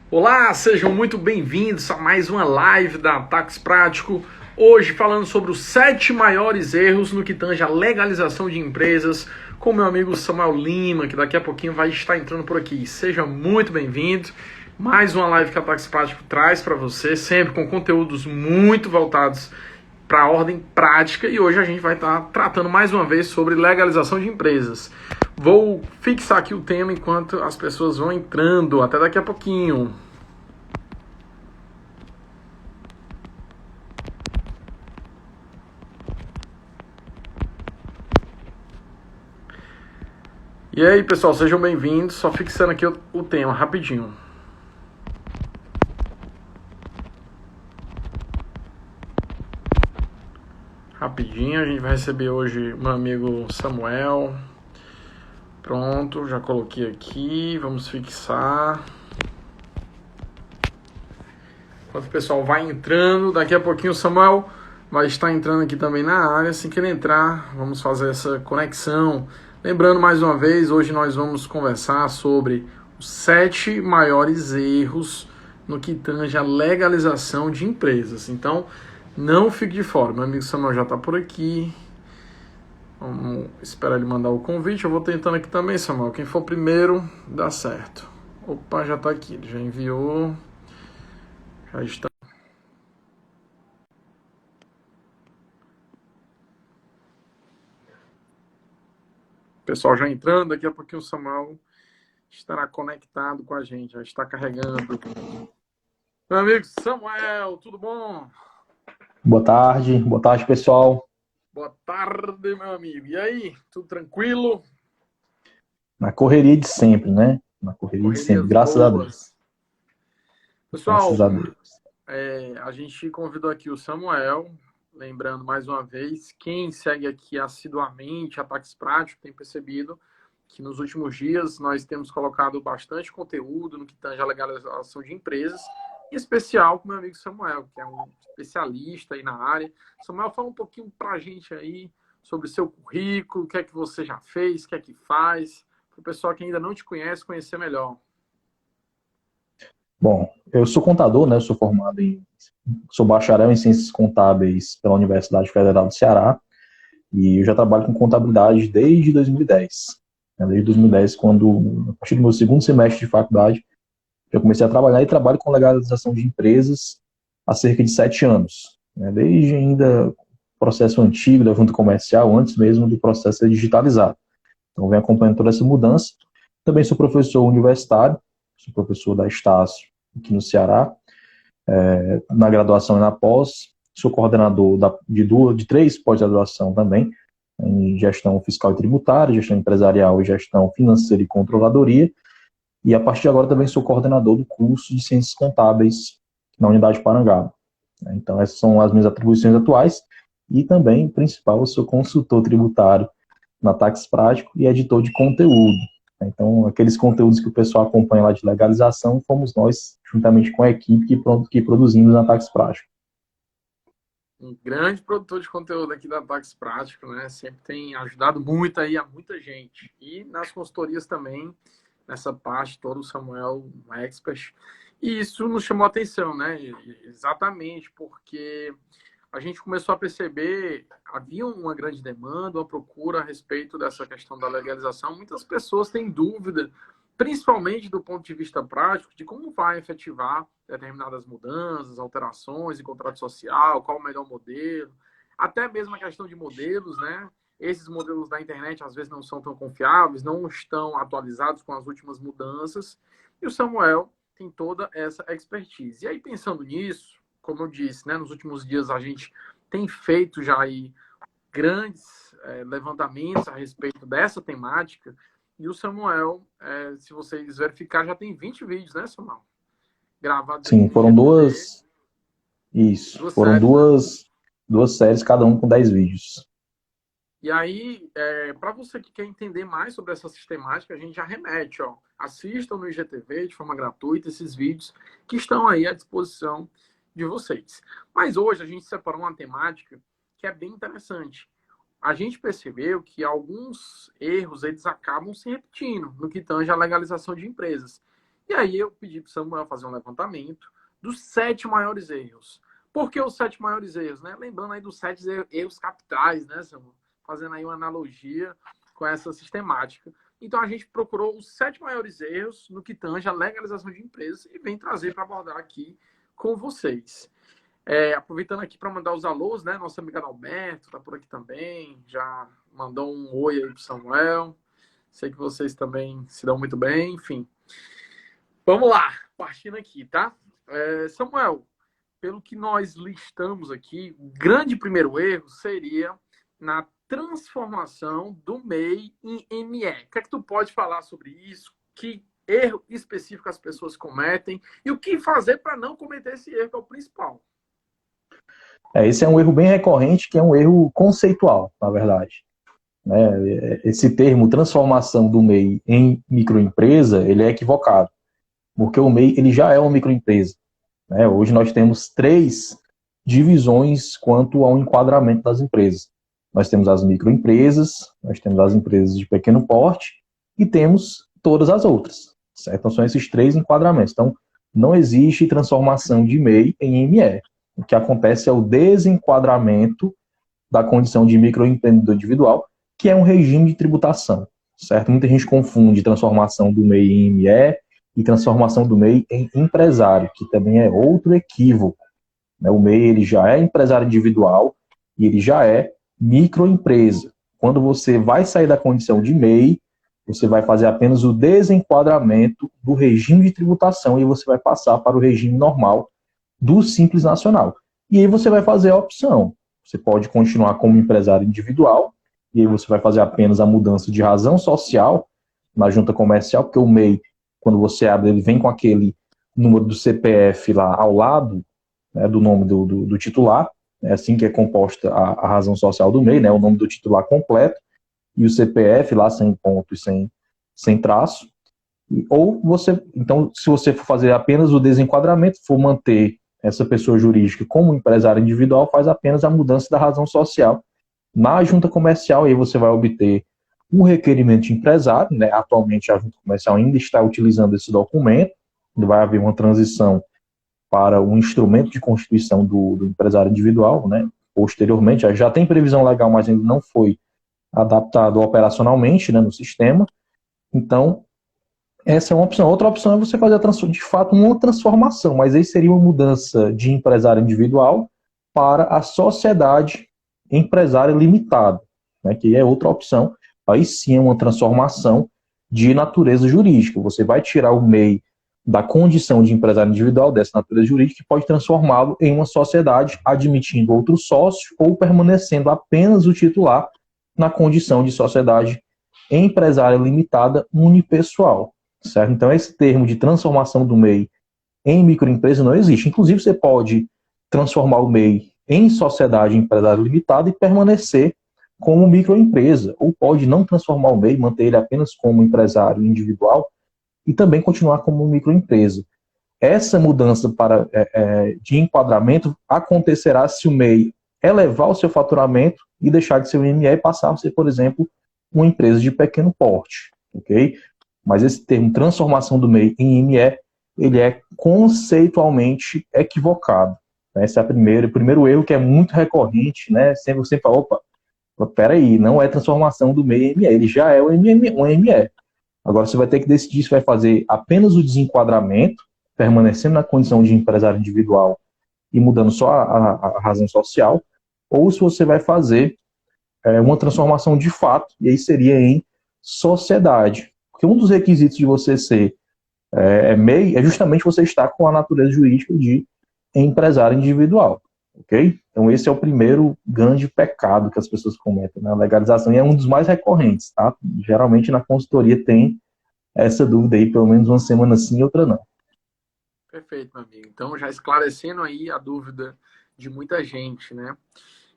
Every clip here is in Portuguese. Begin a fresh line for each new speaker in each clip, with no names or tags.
Olá, sejam muito bem-vindos a mais uma live da Tax Prático. Hoje falando sobre os 7 maiores erros no que tange a legalização de empresas, com meu amigo Samuel Lima, que daqui a pouquinho vai estar entrando por aqui. Seja muito bem-vindo. Mais uma live que a Tax Prático traz para você, sempre com conteúdos muito voltados para a ordem prática, e hoje a gente vai estar tratando mais uma vez sobre legalização de empresas. Vou fixar aqui o tema enquanto as pessoas vão entrando. Até daqui a pouquinho. E aí, pessoal, sejam bem-vindos. Só fixando aqui o tema, rapidinho. Rapidinho, a gente vai receber hoje meu amigo Samuel. Pronto, já coloquei aqui. Vamos fixar. Enquanto o pessoal vai entrando, daqui a pouquinho o Samuel vai estar entrando aqui também na área. Assim que ele entrar, vamos fazer essa conexão. Lembrando mais uma vez, hoje nós vamos conversar sobre os 7 maiores erros no que tange a legalização de empresas. Então, não fique de fora. Meu amigo Samuel já está por aqui. Vamos esperar ele mandar o convite. Eu vou tentando aqui também, Samuel. Quem for primeiro, dá certo. Opa, já está aqui. Ele já enviou. Já está. Pessoal já entrando, daqui a pouquinho o Samuel estará conectado com a gente, já está carregando. Meu amigo Samuel, tudo bom?
Boa tarde pessoal.
Boa tarde, meu amigo. E aí, tudo tranquilo?
Na correria de sempre, né? Na correria de sempre,
Correrias
graças a Deus.
boas. Pessoal,
Graças a Deus.
a gente convidou aqui o Samuel, lembrando mais uma vez, quem segue aqui assiduamente a Tax Prático tem percebido que nos últimos dias nós temos colocado bastante conteúdo no que tange a legalização de empresas, em especial com o meu amigo Samuel, que é um especialista aí na área. Samuel, fala um pouquinho para a gente aí sobre o seu currículo, o que é que você já fez, o que é que faz, para o pessoal que ainda não te conhece conhecer melhor.
Bom, eu sou contador, né? Sou bacharel em Ciências Contábeis pela Universidade Federal do Ceará e eu já trabalho com contabilidade desde 2010. Desde 2010, a partir do meu segundo semestre de faculdade, eu comecei a trabalhar e trabalho com legalização de empresas há cerca de 7 anos. Desde ainda o processo antigo da junta comercial, antes mesmo do processo ser digitalizado. Então, venho acompanhando toda essa mudança. Também sou professor universitário, sou professor da Estácio, aqui no Ceará, na graduação e na pós. Sou coordenador de 3 pós-graduação também, em gestão fiscal e tributária, gestão empresarial e gestão financeira e controladoria. E a partir de agora também sou coordenador do curso de Ciências Contábeis na Unidade Parangaba. Então, essas são as minhas atribuições atuais. E também, principal, eu sou consultor tributário na Tax Prático e editor de conteúdo. Então, aqueles conteúdos que o pessoal acompanha lá de legalização, fomos nós, juntamente com a equipe, que produzimos na Tax Prático.
Um grande produtor de conteúdo aqui da Tax Prático, né? Sempre tem ajudado muito aí a muita gente. E nas consultorias também, nessa parte, todo o Samuel, um expert. E isso nos chamou a atenção, né? Exatamente porque a gente começou a perceber, havia uma grande demanda, uma procura a respeito dessa questão da legalização. Muitas pessoas têm dúvida, principalmente do ponto de vista prático, de como vai efetivar determinadas mudanças, alterações em contrato social, qual o melhor modelo, até mesmo a questão de modelos, né? Esses modelos da internet às vezes não são tão confiáveis, não estão atualizados com as últimas mudanças, e o Samuel tem toda essa expertise. E aí, pensando nisso, como eu disse, né, nos últimos dias a gente tem feito já aí grandes levantamentos a respeito dessa temática, e o Samuel, se vocês verificarem, já tem 20 vídeos, né, Samuel? Gravados aqui
Sim,
no IGTV, duas
foram
séries, né?
duas séries, cada um com 10 vídeos.
E aí, para você que quer entender mais sobre essa sistemática, a gente já remete, ó. Assistam no IGTV de forma gratuita esses vídeos que estão aí à disposição de vocês. Mas hoje a gente separou uma temática que é bem interessante. A gente percebeu que alguns erros eles acabam se repetindo no que tange à legalização de empresas. E aí eu pedi para o Samuel fazer um levantamento dos 7 maiores erros. Por que os 7 maiores erros, né? Lembrando aí dos 7 erros capitais, né, Samuel? Fazendo aí uma analogia com essa sistemática. Então a gente procurou os 7 maiores erros no que tange a legalização de empresas e vem trazer para abordar aqui com vocês. Aproveitando aqui para mandar os alôs, né? Nosso amigo Adalberto está por aqui também, já mandou um oi aí para o Samuel. Sei que vocês também se dão muito bem, enfim. Vamos lá, partindo aqui, tá? Samuel, pelo que nós listamos aqui, o grande primeiro erro seria na transformação do MEI em ME. O que é que tu pode falar sobre isso? Que erro específico as pessoas cometem e o que fazer para não cometer esse erro, que é o principal?
Esse é um erro bem recorrente, que é um erro conceitual, na verdade. Esse termo transformação do MEI em microempresa, ele é equivocado, porque o MEI ele já é uma microempresa. Hoje nós temos 3 divisões quanto ao enquadramento das empresas. Nós temos as microempresas, nós temos as empresas de pequeno porte e temos todas as outras, certo? Então são esses 3 enquadramentos. Então não existe transformação de MEI em ME. O que acontece é o desenquadramento da condição de microempreendedor individual, que é um regime de tributação, certo? Muita gente confunde transformação do MEI em ME e transformação do MEI em empresário, que também é outro equívoco. O MEI ele já é empresário individual e ele já é microempresa. Quando você vai sair da condição de MEI, você vai fazer apenas o desenquadramento do regime de tributação e você vai passar para o regime normal do Simples Nacional. E aí você vai fazer a opção. Você pode continuar como empresário individual, e aí você vai fazer apenas a mudança de razão social na junta comercial, porque o MEI, quando você abre, ele vem com aquele número do CPF lá ao lado, né, do nome do titular, é assim que é composta a razão social do MEI, né, o nome do titular completo, e o CPF lá sem ponto e sem traço. Ou você, então, se você for fazer apenas o desenquadramento, for manter essa pessoa jurídica como empresário individual, faz apenas a mudança da razão social na junta comercial, e aí você vai obter um requerimento de empresário, né? Atualmente a junta comercial ainda está utilizando esse documento, vai haver uma transição para um instrumento de constituição do empresário individual, né? Posteriormente, já tem previsão legal, mas ainda não foi adaptado operacionalmente, né, no sistema. Então, essa é uma opção. Outra opção é você fazer, de fato, uma transformação, mas aí seria uma mudança de empresário individual para a sociedade empresária limitada, né, que é outra opção. Aí sim é uma transformação de natureza jurídica. Você vai tirar o MEI da condição de empresário individual, dessa natureza jurídica, e pode transformá-lo em uma sociedade, admitindo outro sócio ou permanecendo apenas o titular na condição de sociedade empresária limitada unipessoal. Certo? Então, esse termo de transformação do MEI em microempresa não existe. Inclusive, você pode transformar o MEI em sociedade empresária limitada e permanecer como microempresa, ou pode não transformar o MEI, manter ele apenas como empresário individual e também continuar como microempresa. Essa mudança de enquadramento acontecerá se o MEI elevar o seu faturamento e deixar de ser um ME e passar a ser, por exemplo, uma empresa de pequeno porte, ok? Mas esse termo transformação do MEI em ME, ele é conceitualmente equivocado. Esse é o primeiro erro que é muito recorrente, né? Sempre você fala, opa, peraí, não é transformação do MEI em ME, ele já é um ME. Agora você vai ter que decidir se vai fazer apenas o desenquadramento, permanecendo na condição de empresário individual e mudando só a razão social, ou se você vai fazer uma transformação de fato, e aí seria em sociedade. Porque um dos requisitos de você ser MEI é justamente você estar com a natureza jurídica de empresário individual, ok? Então esse é o primeiro grande pecado que as pessoas cometem na legalização, e é um dos mais recorrentes, tá? Geralmente na consultoria tem essa dúvida aí, pelo menos uma semana sim e outra não.
Perfeito, meu amigo. Então, já esclarecendo aí a dúvida de muita gente, né?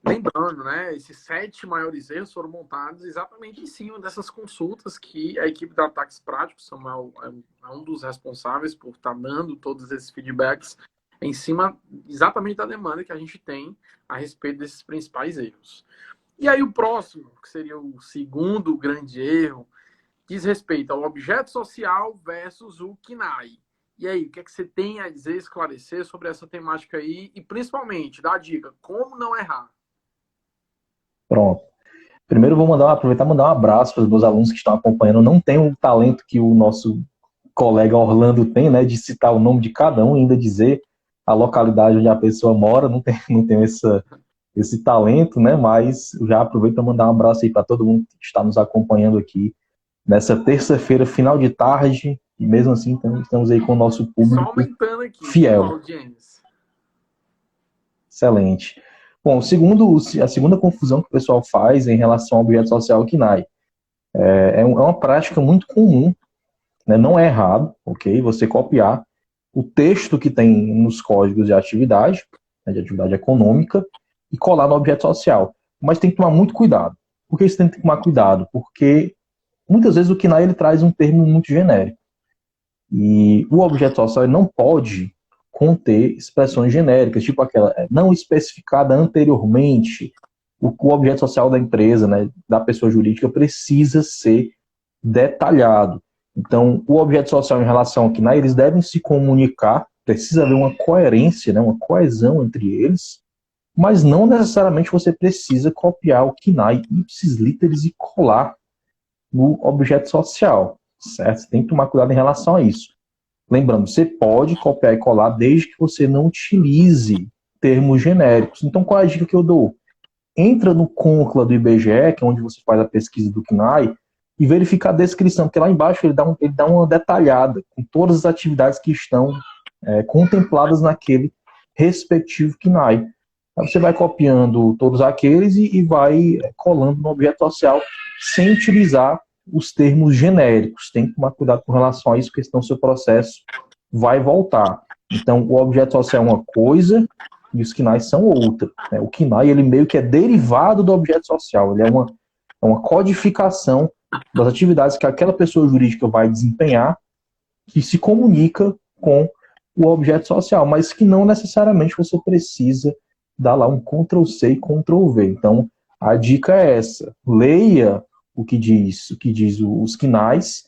Lembrando, né, esses 7 maiores erros foram montados exatamente em cima dessas consultas que a equipe da Ataques Práticos, Samuel, é um dos responsáveis por estar dando todos esses feedbacks em cima exatamente da demanda que a gente tem a respeito desses principais erros. E aí o próximo, que seria o segundo grande erro, diz respeito ao objeto social versus o KNAI. E aí, o que é que você tem a dizer, esclarecer sobre essa temática aí? E principalmente, dá a dica, como não errar?
Pronto. Primeiro, aproveitar e mandar um abraço para os meus alunos que estão acompanhando. Eu não tenho o talento que o nosso colega Orlando tem, né, de citar o nome de cada um e ainda dizer a localidade onde a pessoa mora. Não tenho esse talento, né, mas já aproveito para mandar um abraço aí para todo mundo que está nos acompanhando aqui nessa terça-feira, final de tarde, e mesmo assim estamos aí com o nosso público
só aumentando aqui,
fiel.
Audiência.
Excelente. Bom, a segunda confusão que o pessoal faz em relação ao objeto social KNAI é uma prática muito comum, né? Não é errado, ok? Você copiar o texto que tem nos códigos de atividade, né, de atividade econômica, e colar no objeto social. Mas tem que tomar muito cuidado. Por que você tem que tomar cuidado? Porque muitas vezes o KNAI ele traz um termo muito genérico. E o objeto social ele não pode conter expressões genéricas, tipo aquela não especificada anteriormente. O objeto social da empresa, né, da pessoa jurídica, precisa ser detalhado. Então, o objeto social em relação ao KNAI, eles devem se comunicar, precisa haver uma coerência, né, uma coesão entre eles, mas não necessariamente você precisa copiar o KNAI ipsis literis e colar no objeto social, certo? Você tem que tomar cuidado em relação a isso. Lembrando, você pode copiar e colar desde que você não utilize termos genéricos. Então, qual é a dica que eu dou? Entra no Concla do IBGE, que é onde você faz a pesquisa do KNAI, e verifica a descrição, porque lá embaixo ele dá uma detalhada com todas as atividades que estão contempladas naquele respectivo KNAI. Aí você vai copiando todos aqueles e vai colando no objeto social sem utilizar os termos genéricos. Tem que tomar cuidado com relação a isso, porque senão o seu processo vai voltar. Então, o objeto social é uma coisa e os KNAIs são outra. O KNAI, ele meio que é derivado do objeto social. Ele é uma codificação das atividades que aquela pessoa jurídica vai desempenhar que se comunica com o objeto social, mas que não necessariamente você precisa dar lá um Ctrl+C e Ctrl+V. Então, a dica é essa. Leia o que diz os KNAIs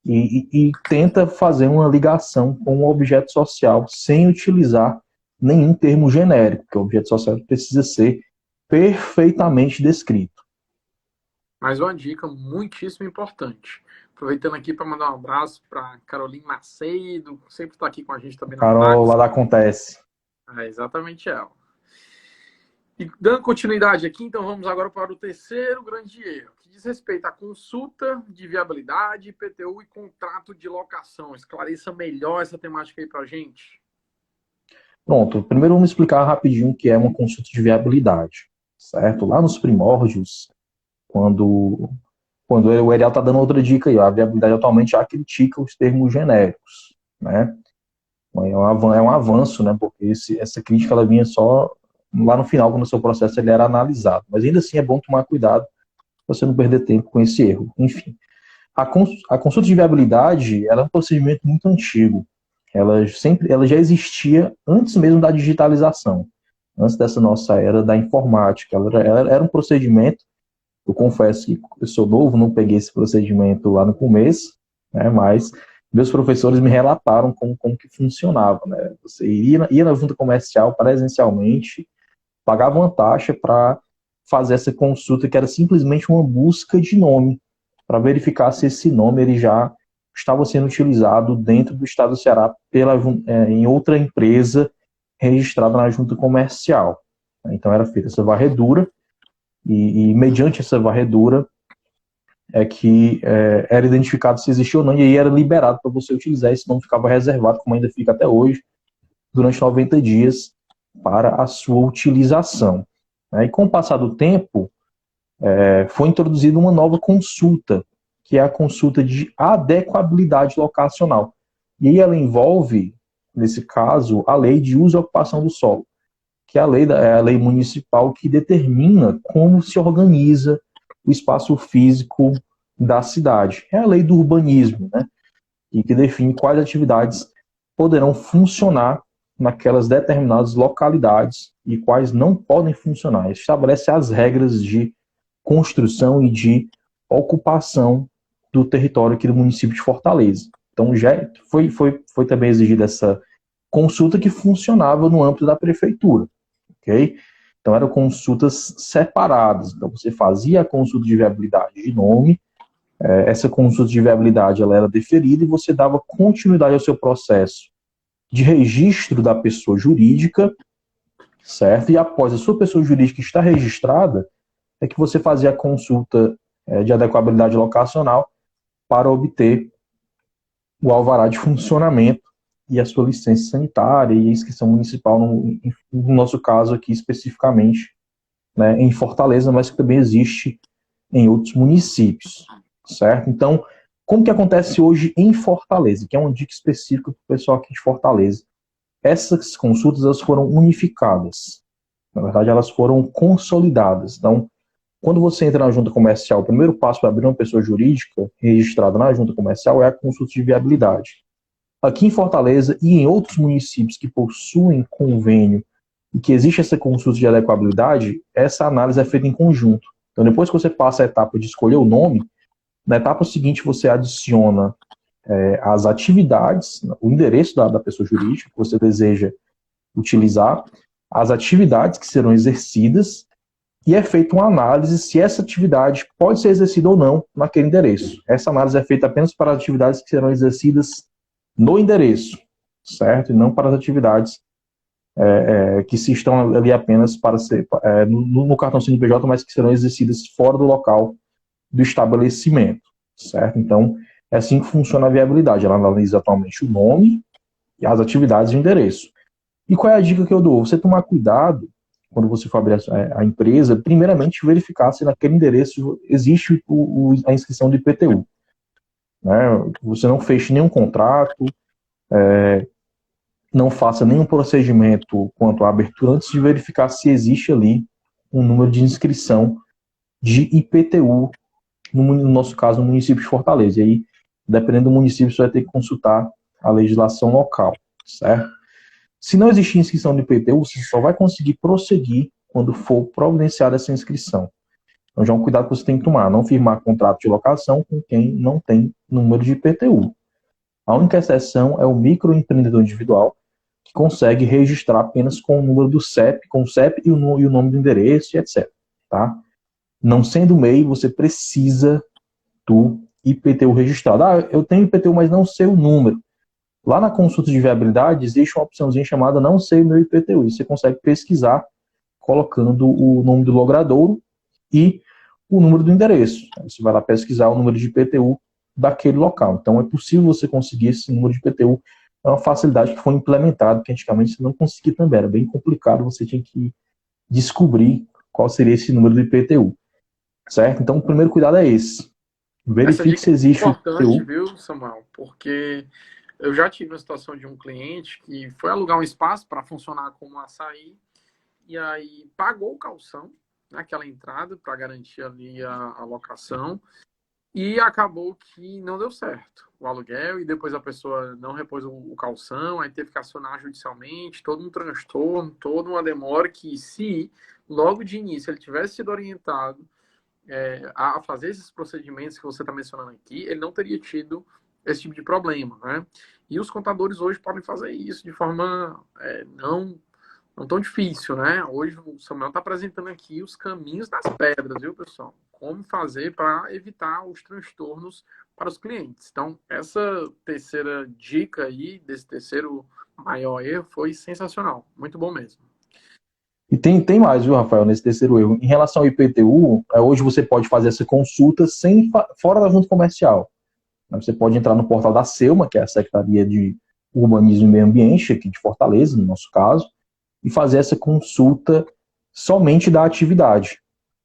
e tenta fazer uma ligação com o objeto social sem utilizar nenhum termo genérico, porque o objeto social precisa ser perfeitamente descrito.
Mais uma dica muitíssimo importante. Aproveitando aqui para mandar um abraço para Caroline Macedo, sempre está aqui com a gente também.
Carol, lá acontece.
É exatamente ela. E dando continuidade aqui, então vamos agora para o terceiro grande erro, que diz respeito à consulta de viabilidade, IPTU e contrato de locação. Esclareça melhor essa temática aí para a gente.
Pronto, primeiro vamos explicar rapidinho o que é uma consulta de viabilidade, certo? Lá nos primórdios, quando o Eriel está dando outra dica aí, a viabilidade atualmente já critica os termos genéricos, né? É um avanço, né? Porque essa crítica ela vinha só lá no final, quando o seu processo ele era analisado. Mas ainda assim é bom tomar cuidado para você não perder tempo com esse erro. Enfim, a consulta de viabilidade ela é um procedimento muito antigo. Ela já existia antes mesmo da digitalização, antes dessa nossa era da informática. Ela era um procedimento. Eu confesso que eu sou novo, não peguei esse procedimento lá no começo, né, mas meus professores me relataram como que funcionava. Né? Você ia na junta comercial presencialmente, pagava uma taxa para fazer essa consulta, que era simplesmente uma busca de nome, para verificar se esse nome ele já estava sendo utilizado dentro do estado do Ceará em outra empresa registrada na junta comercial. Então era feita essa varredura, e mediante essa varredura era identificado se existia ou não, e aí era liberado para você utilizar. Esse nome ficava reservado, como ainda fica até hoje, durante 90 dias para a sua utilização. E com o passar do tempo, foi introduzida uma nova consulta, que é a consulta de adequabilidade locacional. E aí ela envolve, nesse caso, a lei de uso e ocupação do solo, que é a lei municipal que determina como se organiza o espaço físico da cidade. É a lei do urbanismo, né? E que define quais atividades poderão funcionar naquelas determinadas localidades e quais não podem funcionar. Estabelece as regras de construção e de ocupação do território aqui do município de Fortaleza. Então, já foi também exigida essa consulta que funcionava no âmbito da prefeitura, ok? Então, eram consultas separadas. Então, você fazia a consulta de viabilidade de nome, essa consulta de viabilidade ela era deferida e você dava continuidade ao seu processo de registro da pessoa jurídica, certo? E após a sua pessoa jurídica estar registrada, é que você fazia a consulta de adequabilidade locacional para obter o alvará de funcionamento e a sua licença sanitária e a inscrição municipal, no nosso caso aqui especificamente, né, em Fortaleza, mas que também existe em outros municípios, certo? Então, como que acontece hoje em Fortaleza, que é uma dica específica para o pessoal aqui de Fortaleza? Essas consultas elas foram unificadas, na verdade elas foram consolidadas. Então, quando você entra na junta comercial, o primeiro passo para abrir uma pessoa jurídica registrada na junta comercial é a consulta de viabilidade. Aqui em Fortaleza e em outros municípios que possuem convênio e que existe essa consulta de adequabilidade, essa análise é feita em conjunto. Então, depois que você passa a etapa de escolher o nome, na etapa seguinte você adiciona as atividades, o endereço da pessoa jurídica que você deseja utilizar, as atividades que serão exercidas, e é feita uma análise se essa atividade pode ser exercida ou não naquele endereço. Essa análise é feita apenas para as atividades que serão exercidas no endereço, certo? E não para as atividades que se estão ali apenas para ser no cartão CNPJ, mas que serão exercidas fora do local do estabelecimento, certo? Então, é assim que funciona a viabilidade. Ela analisa atualmente o nome, e as atividades e o endereço. E qual é a dica que eu dou? Você tomar cuidado quando você for abrir a empresa, primeiramente verificar se naquele endereço existe a inscrição do IPTU. Né? Você não feche nenhum contrato, não faça nenhum procedimento quanto à abertura antes de verificar se existe ali um número de inscrição de IPTU, no nosso caso, no município de Fortaleza. E aí, dependendo do município, você vai ter que consultar a legislação local, certo? Se não existir inscrição de IPTU, você só vai conseguir prosseguir quando for providenciada essa inscrição. Então, já é um cuidado que você tem que tomar, não firmar contrato de locação com quem não tem número de IPTU. A única exceção é o microempreendedor individual, que consegue registrar apenas com o número do CEP, com o CEP e o nome do endereço, e etc. Tá? Não sendo MEI, você precisa do IPTU registrado. Eu tenho IPTU, mas não sei o número. Lá na consulta de viabilidade, existe uma opçãozinha chamada Não Sei Meu IPTU. E você consegue pesquisar colocando o nome do logradouro e o número do endereço. Você vai lá pesquisar o número de IPTU daquele local. Então, é possível você conseguir esse número de IPTU. É uma facilidade que foi implementada, que antigamente você não conseguia também. Era bem complicado, você tinha que descobrir qual seria esse número do IPTU. Certo? Então, o primeiro cuidado é esse. Verifique se existe o
importante,
IPTU.
viu, Samuel? Porque eu já tive a situação de um cliente que foi alugar um espaço para funcionar como açaí e aí pagou o calção naquela entrada para garantir ali a locação e acabou que não deu certo o aluguel e depois a pessoa não repôs o calção, aí teve que acionar judicialmente, todo um transtorno, toda uma demora que se logo de início ele tivesse sido orientado a fazer esses procedimentos que você está mencionando aqui, ele não teria tido esse tipo de problema, né? E os contadores hoje podem fazer isso de forma não tão difícil, né? Hoje o Samuel está apresentando aqui os caminhos das pedras, viu, pessoal? Como fazer para evitar os transtornos para os clientes. Então, essa terceira dica aí, desse terceiro maior erro, foi sensacional. Muito bom mesmo.
E tem mais, viu, Rafael, nesse terceiro erro. Em relação ao IPTU, hoje você pode fazer essa consulta fora da junta comercial. Você pode entrar no portal da SEUMA, que é a Secretaria de Urbanismo e Meio Ambiente, aqui de Fortaleza, no nosso caso, e fazer essa consulta somente da atividade,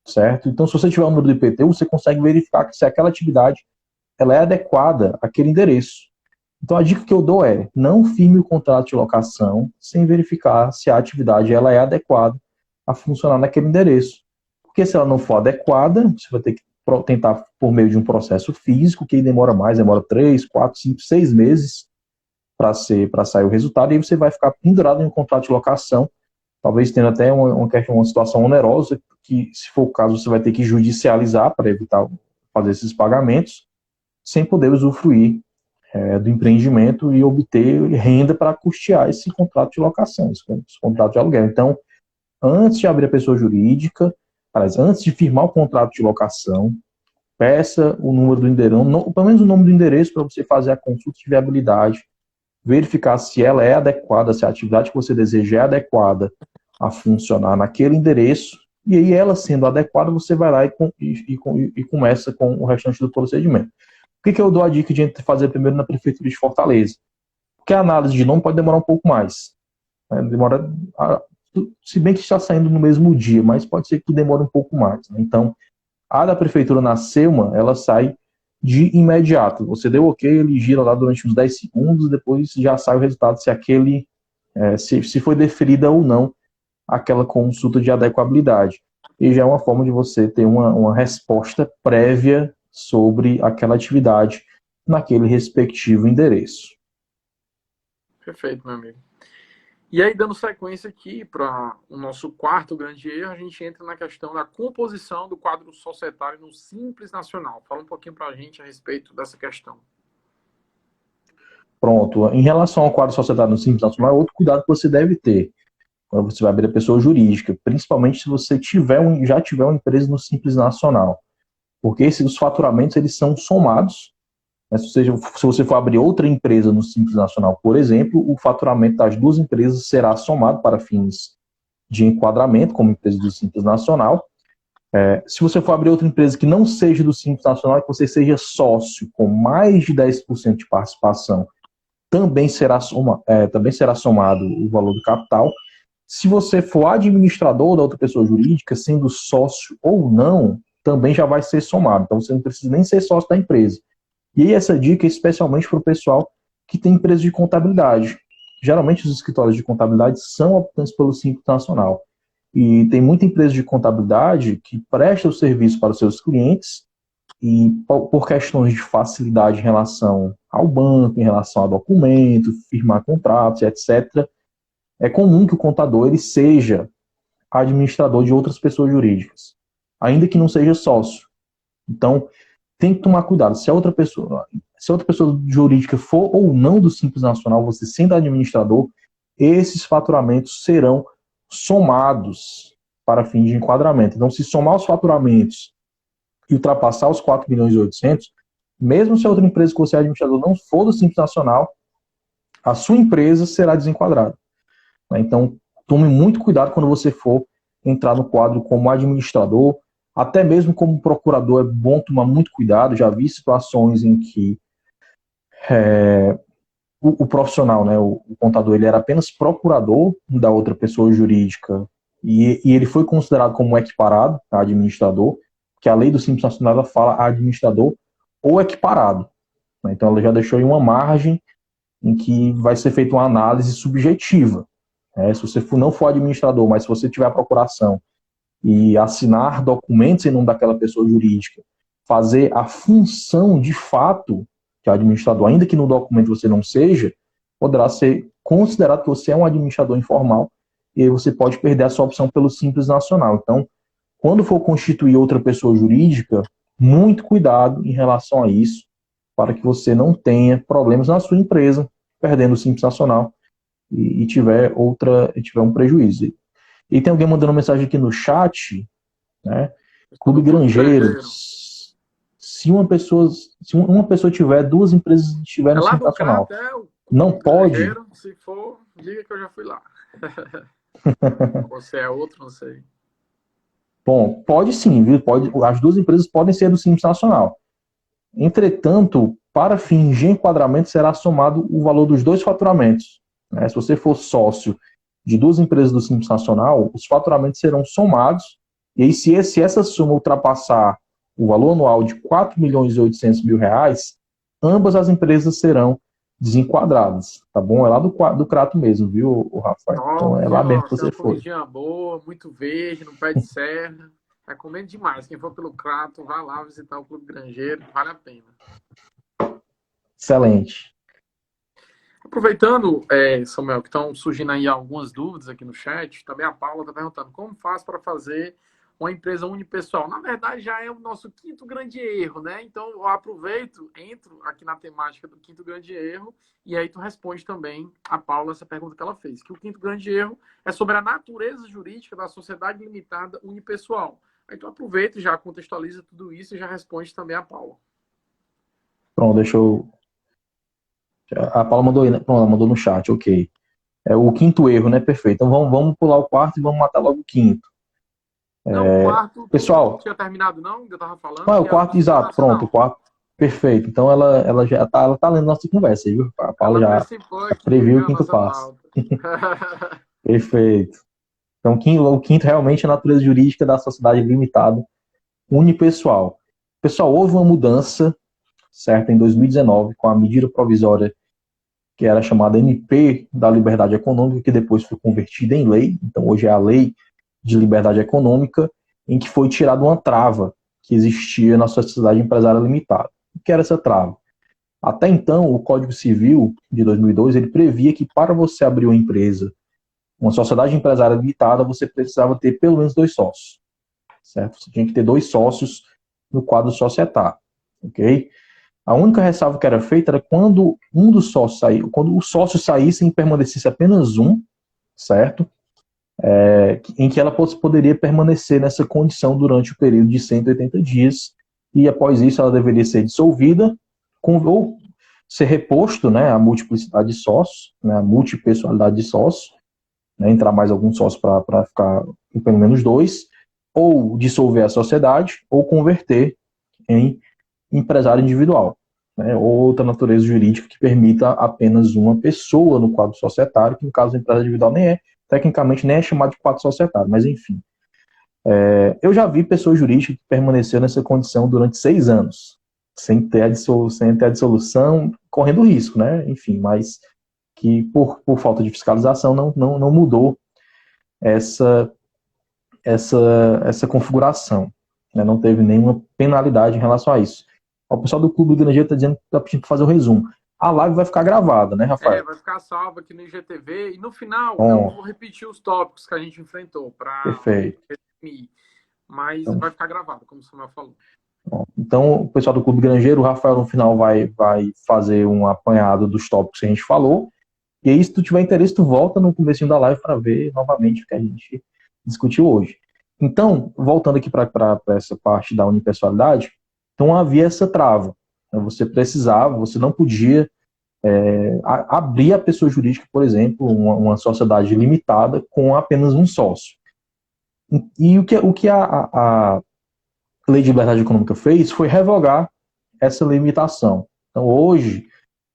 certo? Então, se você tiver o número do IPTU, você consegue verificar que se aquela atividade ela é adequada àquele endereço. Então, a dica que eu dou é, não firme o contrato de locação sem verificar se a atividade ela é adequada a funcionar naquele endereço. Porque se ela não for adequada, você vai ter que tentar por meio de um processo físico, que demora mais, demora 3, 4, 5, 6 meses para sair o resultado, e aí você vai ficar pendurado em um contrato de locação, talvez tendo até uma situação onerosa, que, se for o caso, você vai ter que judicializar para evitar fazer esses pagamentos, sem poder usufruir do empreendimento e obter renda para custear esse contrato de locação, esse contrato de aluguel. Então, antes de abrir a pessoa jurídica, antes de firmar o contrato de locação, peça o número do endereço, pelo menos o nome do endereço para você fazer a consulta de viabilidade, verificar se ela é adequada, se a atividade que você deseja é adequada a funcionar naquele endereço, e aí ela sendo adequada, você vai lá e começa com o restante do procedimento. Por que eu dou a dica de fazer primeiro na Prefeitura de Fortaleza? Porque a análise de nome pode demorar um pouco mais. Demora, se bem que está saindo no mesmo dia, mas pode ser que demore um pouco mais. Então, a da Prefeitura na SELMA, ela sai de imediato. Você deu ok, ele gira lá durante uns 10 segundos, depois já sai o resultado se foi deferida ou não aquela consulta de adequabilidade. E já é uma forma de você ter uma resposta prévia sobre aquela atividade naquele respectivo endereço.
Perfeito, meu amigo. E aí, dando sequência aqui para o nosso quarto grande erro, a gente entra na questão da composição do quadro societário no Simples Nacional. Fala um pouquinho para a gente a respeito dessa questão.
Pronto. Em relação ao quadro societário no Simples Nacional, é outro cuidado que você deve ter quando você vai abrir a pessoa jurídica, principalmente se você já tiver uma empresa no Simples Nacional. Porque os faturamentos eles são somados. Né? Se você for abrir outra empresa no Simples Nacional, por exemplo, o faturamento das duas empresas será somado para fins de enquadramento como empresa do Simples Nacional. Se você for abrir outra empresa que não seja do Simples Nacional, que você seja sócio com mais de 10% de participação, também será somado o valor do capital. Se você for administrador da outra pessoa jurídica, sendo sócio ou não, também já vai ser somado. Então, você não precisa nem ser sócio da empresa. E aí, essa dica é especialmente para o pessoal que tem empresa de contabilidade. Geralmente, os escritórios de contabilidade são optantes pelo Simples Nacional. E tem muita empresa de contabilidade que presta o serviço para os seus clientes e, por questões de facilidade em relação ao banco, em relação a documento, firmar contratos, etc., é comum que o contador ele seja administrador de outras pessoas jurídicas, ainda que não seja sócio. Então, tem que tomar cuidado. Se a outra pessoa jurídica for ou não do Simples Nacional, você sendo administrador, esses faturamentos serão somados para fins de enquadramento. Então, se somar os faturamentos e ultrapassar os 4 milhões e 800, mesmo se a outra empresa que você é administrador não for do Simples Nacional, a sua empresa será desenquadrada. Então, tome muito cuidado quando você for entrar no quadro como administrador, até mesmo como procurador é bom tomar muito cuidado. Já vi situações em que o profissional, né, o contador, ele era apenas procurador da outra pessoa jurídica e ele foi considerado como equiparado a administrador, que a lei do Simples Nacional ela fala administrador ou equiparado. Né? Então, ela já deixou aí uma margem em que vai ser feita uma análise subjetiva. Se você não for administrador, mas se você tiver a procuração e assinar documentos em nome daquela pessoa jurídica, fazer a função de fato de administrador, ainda que no documento você não seja, poderá ser considerado que você é um administrador informal e aí você pode perder a sua opção pelo Simples Nacional. Então, quando for constituir outra pessoa jurídica, muito cuidado em relação a isso, para que você não tenha problemas na sua empresa, perdendo o Simples Nacional e tiver um prejuízo. E tem alguém mandando mensagem aqui no chat, né? Clube Granjeiros. Se uma pessoa tiver, duas empresas estiverem no Simples Nacional, não pode.
Se for, diga que eu já fui lá. Você é outro, não sei.
Bom, pode sim, viu? As duas empresas podem ser do Simples Nacional. Entretanto, para fins de enquadramento, será somado o valor dos dois faturamentos. Se você for sócio de duas empresas do Simples Nacional, os faturamentos serão somados, e aí se essa soma ultrapassar o valor anual de 4 milhões e 800 mil reais, ambas as empresas serão desenquadradas, tá bom? É lá do Crato mesmo, viu, Rafael? Então é lá mesmo que você foi.
Comidinha boa, muito verde, no pé de serra. Recomendo demais. Quem for pelo Crato, vá lá visitar o Clube Granjeiro, vale a pena.
Excelente.
Aproveitando, Samuel, que estão surgindo aí algumas dúvidas aqui no chat, também a Paula está perguntando como faz para fazer uma empresa unipessoal. Na verdade, já é o nosso quinto grande erro, né? Então, eu aproveito, entro aqui na temática do quinto grande erro, e aí tu responde também a Paula essa pergunta que ela fez, que o quinto grande erro é sobre a natureza jurídica da sociedade limitada unipessoal. Aí tu aproveita e já contextualiza tudo isso e já responde também a Paula.
Pronto, deixa eu... A Paula mandou aí, né? Pronto, ela mandou no chat, ok. É o quinto erro, né? Perfeito. Então vamos pular o quarto e vamos matar logo o quinto.
Não, o quarto, tu não
Pessoal,
tinha terminado, não? Eu tava falando
não, é o
que era o
quarto,
Sistema
exato, pronto, o
Nacional.
quarto, perfeito. Então ela já tá, ela tá lendo nossa conversa, viu? A Paula
Ela
já
antecipou
previu
aqui
o
a
quinto
nossa
passo.
pauta.
Perfeito. Então, o quinto realmente é a natureza jurídica da sociedade limitada unipessoal. Pessoal, houve uma mudança, certo, em 2019, com a medida provisória que era chamada MP da Liberdade Econômica, que depois foi convertida em lei. Então, hoje é a Lei de Liberdade Econômica, em que foi tirada uma trava que existia na sociedade empresária limitada. O que era essa trava? Até então, o Código Civil de 2002, ele previa que para você abrir uma empresa, uma sociedade empresária limitada, você precisava ter pelo menos 2 sócios, certo? Você tinha que ter 2 sócios no quadro societário, ok? A única ressalva que era feita era quando um dos sócios sair, quando o sócio saísse e permanecesse apenas um, certo? Em que ela poderia permanecer nessa condição durante o período de 180 dias, e após isso ela deveria ser dissolvida, ou ser reposto, né, a multiplicidade de sócios, né, a multipessoalidade de sócios, né, entrar mais alguns sócios para ficar com pelo menos 2, ou dissolver a sociedade, ou converter em empresário individual, né, ou outra natureza jurídica que permita apenas uma pessoa no quadro societário, que no caso do empresário individual tecnicamente nem é chamado de quadro societário, mas enfim. Eu já vi pessoas jurídicas que permaneceram nessa condição durante 6 anos, sem ter a dissolução, correndo risco, né? Enfim, mas que por falta de fiscalização não mudou essa, essa configuração, né? Não teve nenhuma penalidade em relação a isso. O pessoal do Clube do Grangeiro está dizendo que está pedindo para fazer o resumo. A live vai ficar gravada, né, Rafael?
Vai ficar salvo aqui no IGTV e no final eu
Bom,
vou repetir os tópicos que a gente enfrentou para
perfeito.
resumir, mas
Então,
vai ficar gravado, como o Samuel falou.
Então, o pessoal do Clube Grangeiro, o Rafael no final vai fazer um apanhado dos tópicos que a gente falou. E aí, se tu tiver interesse, tu volta no comecinho da live para ver novamente o que a gente discutiu hoje. Então, voltando aqui para essa parte da unipessoalidade, então havia essa trava. Você precisava, você não podia abrir a pessoa jurídica, por exemplo, uma sociedade limitada com apenas um sócio. E o que a Lei de Liberdade Econômica fez foi revogar essa limitação. Então, hoje,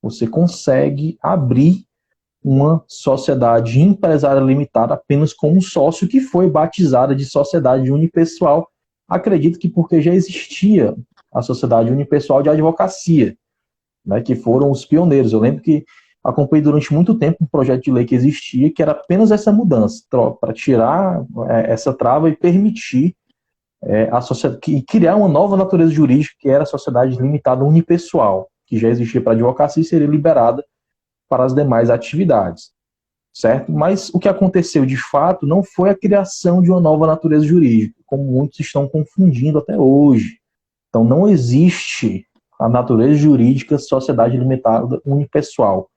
você consegue abrir uma sociedade empresária limitada apenas com um sócio, que foi batizada de sociedade unipessoal. Acredito que porque já existia a sociedade unipessoal de advocacia, né, que foram os pioneiros. Eu lembro que acompanhei durante muito tempo um projeto de lei que existia, que era apenas essa mudança, para tirar essa trava e permitir a sociedade, criar uma nova natureza jurídica, que era a sociedade limitada unipessoal, que já existia para a advocacia e seria liberada para as demais atividades, certo? Mas o que aconteceu de fato não foi a criação de uma nova natureza jurídica, como muitos estão confundindo até hoje. Então não existe a natureza jurídica sociedade limitada unipessoal.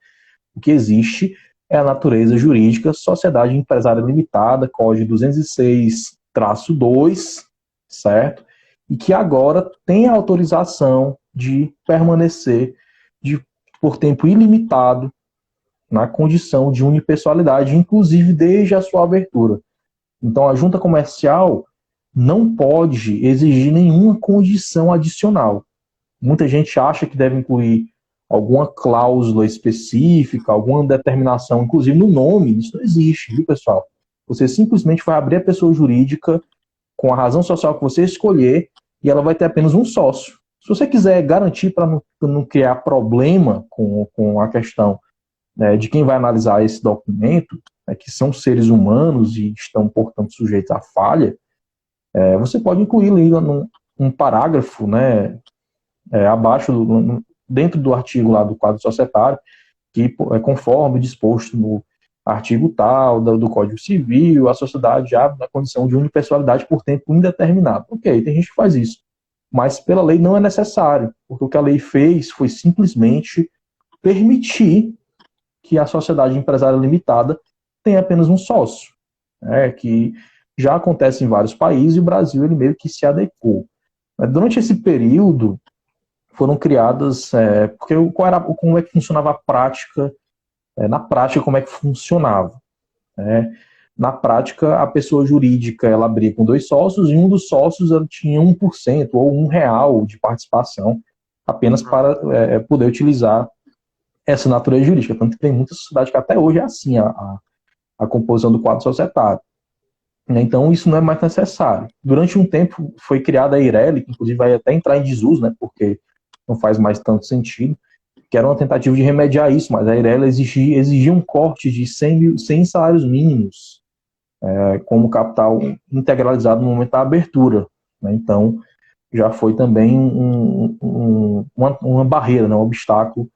O que existe é a natureza jurídica sociedade empresária limitada, Código 206-2, certo? E que agora tem a autorização de permanecer por tempo ilimitado na condição de unipessoalidade, inclusive desde a sua abertura. Então, a junta comercial não pode exigir nenhuma condição adicional. Muita gente acha que deve incluir alguma cláusula específica, alguma determinação, inclusive no nome. Isso não existe, viu, pessoal? Você simplesmente vai abrir a pessoa jurídica com a razão social que você escolher e ela vai ter apenas um sócio. Se você quiser garantir para não criar problema com a questão de quem vai analisar esse documento, que são seres humanos e estão, portanto, sujeitos à falha, você pode incluir ali um parágrafo, né, abaixo, dentro do artigo lá do quadro societário, que é conforme disposto artigo tal, do Código Civil, a sociedade abre na condição de unipessoalidade por tempo indeterminado. Ok, tem gente que faz isso. Mas pela lei não é necessário, porque o que a lei fez foi simplesmente permitir que a sociedade empresária limitada tenha apenas um sócio, né, que já acontece em vários países e o Brasil ele meio que se adequou. Durante esse período foram criadas, porque como é que funcionava a prática, na prática como é que funcionava, né? Na prática, a pessoa jurídica ela abria com dois sócios e um dos sócios ela tinha 1% ou R$ 1 de participação apenas para poder utilizar essa natureza jurídica. Tanto que tem muita sociedade que até hoje é assim a composição do quadro societário. Então, isso não é mais necessário. Durante um tempo foi criada a Eireli, que inclusive vai até entrar em desuso, né, porque não faz mais tanto sentido, que era uma tentativa de remediar isso, mas a Eireli exigia um corte de 100 salários mínimos como capital integralizado no momento da abertura. Né? Então, já foi também uma barreira, né, um obstáculo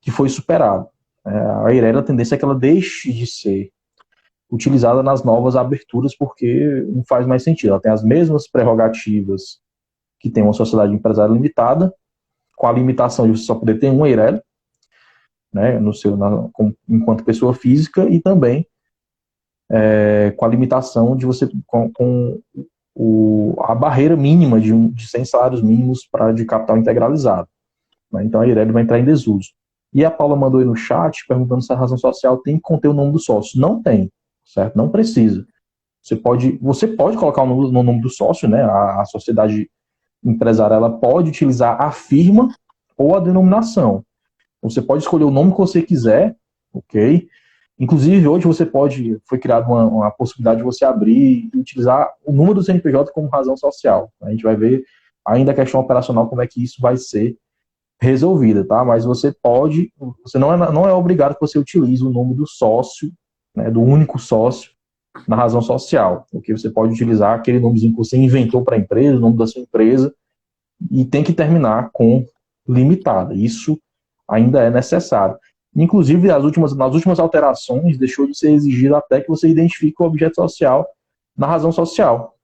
que foi superado. A Eireli, a tendência é que ela deixe de ser utilizada nas novas aberturas, porque não faz mais sentido. Ela tem as mesmas prerrogativas que tem uma sociedade empresária limitada, com a limitação de você só poder ter um Eireli, né, enquanto pessoa física, e também com a limitação de você, a barreira mínima de 100 salários mínimos de capital integralizado. Né? Então a Eireli vai entrar em desuso. E a Paula mandou aí no chat perguntando se a razão social tem que conter o nome do sócio. Não tem, certo? Não precisa. Você pode colocar o nome do sócio, né? A sociedade empresária ela pode utilizar a firma ou a denominação. Você pode escolher o nome que você quiser, ok? Inclusive, hoje foi criada uma possibilidade de você abrir e utilizar o número do CNPJ como razão social. A gente vai ver ainda a questão operacional, como é que isso vai ser resolvida, tá? Mas você não é obrigado que você utilize o nome do sócio, né, do único sócio, na razão social, porque você pode utilizar aquele nomezinho que você inventou para a empresa, o nome da sua empresa, e tem que terminar com limitada. Isso ainda é necessário. Inclusive, nas últimas alterações, deixou de ser exigido até que você identifique o objeto social na razão social.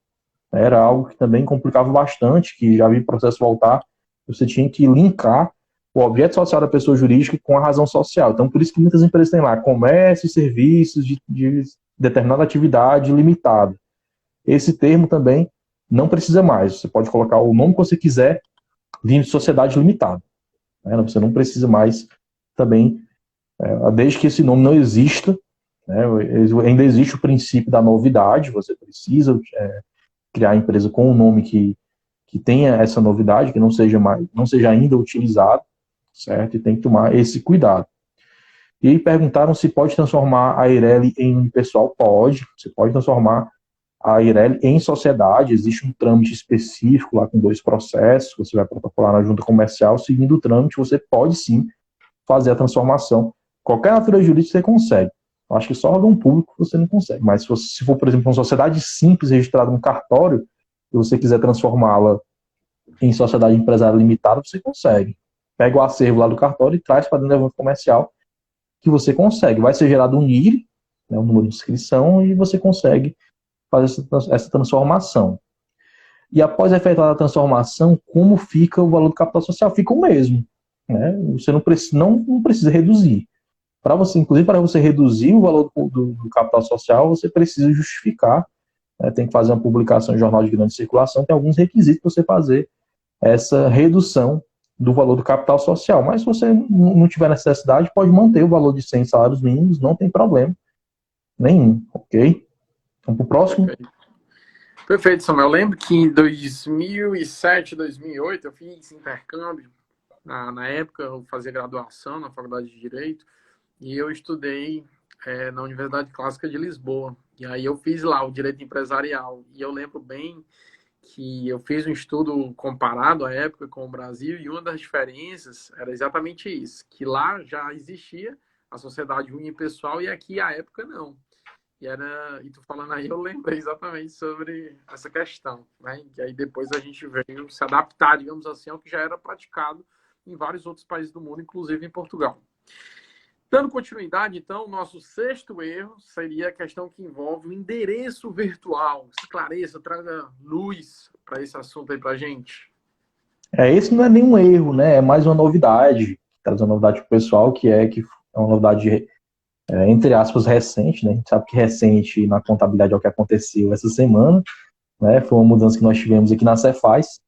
Era algo que também complicava bastante, que já vi processo voltar, você tinha que linkar o objeto social da pessoa jurídica com a razão social. Então, por isso que muitas empresas têm lá comércio e serviços de determinada atividade limitada. Esse termo também não precisa mais. Você pode colocar o nome que você quiser vindo de sociedade limitada. Né? Você não precisa mais também, desde que esse nome não exista, né? Ainda existe o princípio da novidade, você precisa criar a empresa com um nome que tenha essa novidade, que não seja ainda utilizado, certo? E tem que tomar esse cuidado. E aí perguntaram se pode transformar a Eireli em pessoal. Pode, você pode transformar a Eireli em sociedade, existe um trâmite específico lá com 2 processos, você vai protocolar na junta comercial, seguindo o trâmite, você pode sim fazer a transformação. Qualquer natureza jurídica você consegue. Eu acho que só órgão público você não consegue, mas se for, por exemplo, uma sociedade simples registrada no cartório, e você quiser transformá-la em sociedade empresária limitada, você consegue. Pega o acervo lá do cartório e traz para dentro da junta comercial, que você consegue. Vai ser gerado um NIR, né, um número de inscrição, e você consegue fazer essa transformação. E após efetuar a transformação, como fica o valor do capital social? Fica o mesmo. Né? Você não precisa reduzir. Inclusive, para você reduzir o valor do capital social, você precisa justificar. Né? Tem que fazer uma publicação em jornal de grande circulação, tem alguns requisitos para você fazer essa redução do valor do capital social. Mas se você não tiver necessidade, pode manter o valor de 100 salários mínimos, não tem problema nenhum, ok? Vamos para o próximo.
Perfeito, Samuel. Eu lembro que em 2007, 2008, eu fiz intercâmbio. Na época, eu fazia graduação na Faculdade de Direito e eu estudei na Universidade Clássica de Lisboa. E aí eu fiz lá o Direito Empresarial. E eu lembro bem que eu fiz um estudo comparado à época com o Brasil e uma das diferenças era exatamente isso, que lá já existia a sociedade unipessoal e aqui, à época, não. E tu falando aí, eu lembrei exatamente sobre essa questão, né? Que aí depois a gente veio se adaptar, digamos assim, ao que já era praticado em vários outros países do mundo, inclusive em Portugal. Dando continuidade, então, nosso sexto erro seria a questão que envolve o endereço virtual. Esclareça, traga luz para esse assunto aí para a gente.
Esse não é nenhum erro, né? É mais uma novidade. Traz uma novidade para o pessoal, que é uma novidade, entre aspas, recente, né? A gente sabe que recente na contabilidade é o que aconteceu essa semana, né? Foi uma mudança que nós tivemos aqui na Cefaz.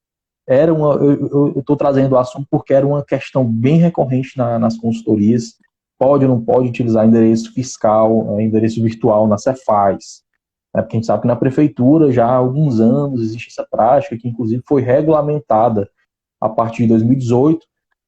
Eu estou trazendo o assunto porque era uma questão bem recorrente nas consultorias. Pode ou não pode utilizar endereço fiscal, endereço virtual na Cefaz. Porque a gente sabe que na prefeitura já há alguns anos existe essa prática, que inclusive foi regulamentada a partir de 2018,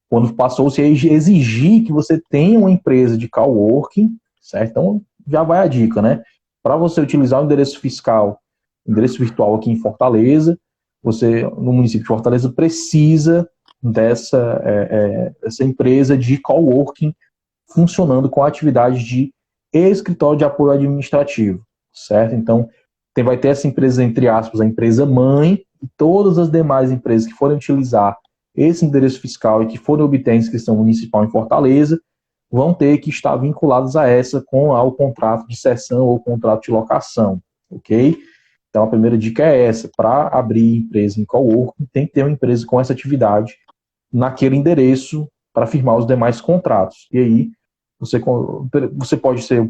quando passou-se a exigir que você tenha uma empresa de coworking, certo? Então já vai a dica, né? Para você utilizar o endereço fiscal, endereço virtual aqui em Fortaleza, você, no município de Fortaleza, precisa dessa empresa de coworking funcionando com a atividade de escritório de apoio administrativo, certo? Então, vai ter essa empresa, entre aspas, a empresa mãe, e todas as demais empresas que forem utilizar esse endereço fiscal e que forem obter a inscrição municipal em Fortaleza, vão ter que estar vinculadas a essa com o contrato de cessão ou contrato de locação, ok? Então, a primeira dica é essa: para abrir empresa em coworking, tem que ter uma empresa com essa atividade naquele endereço para firmar os demais contratos. E aí, você pode ser,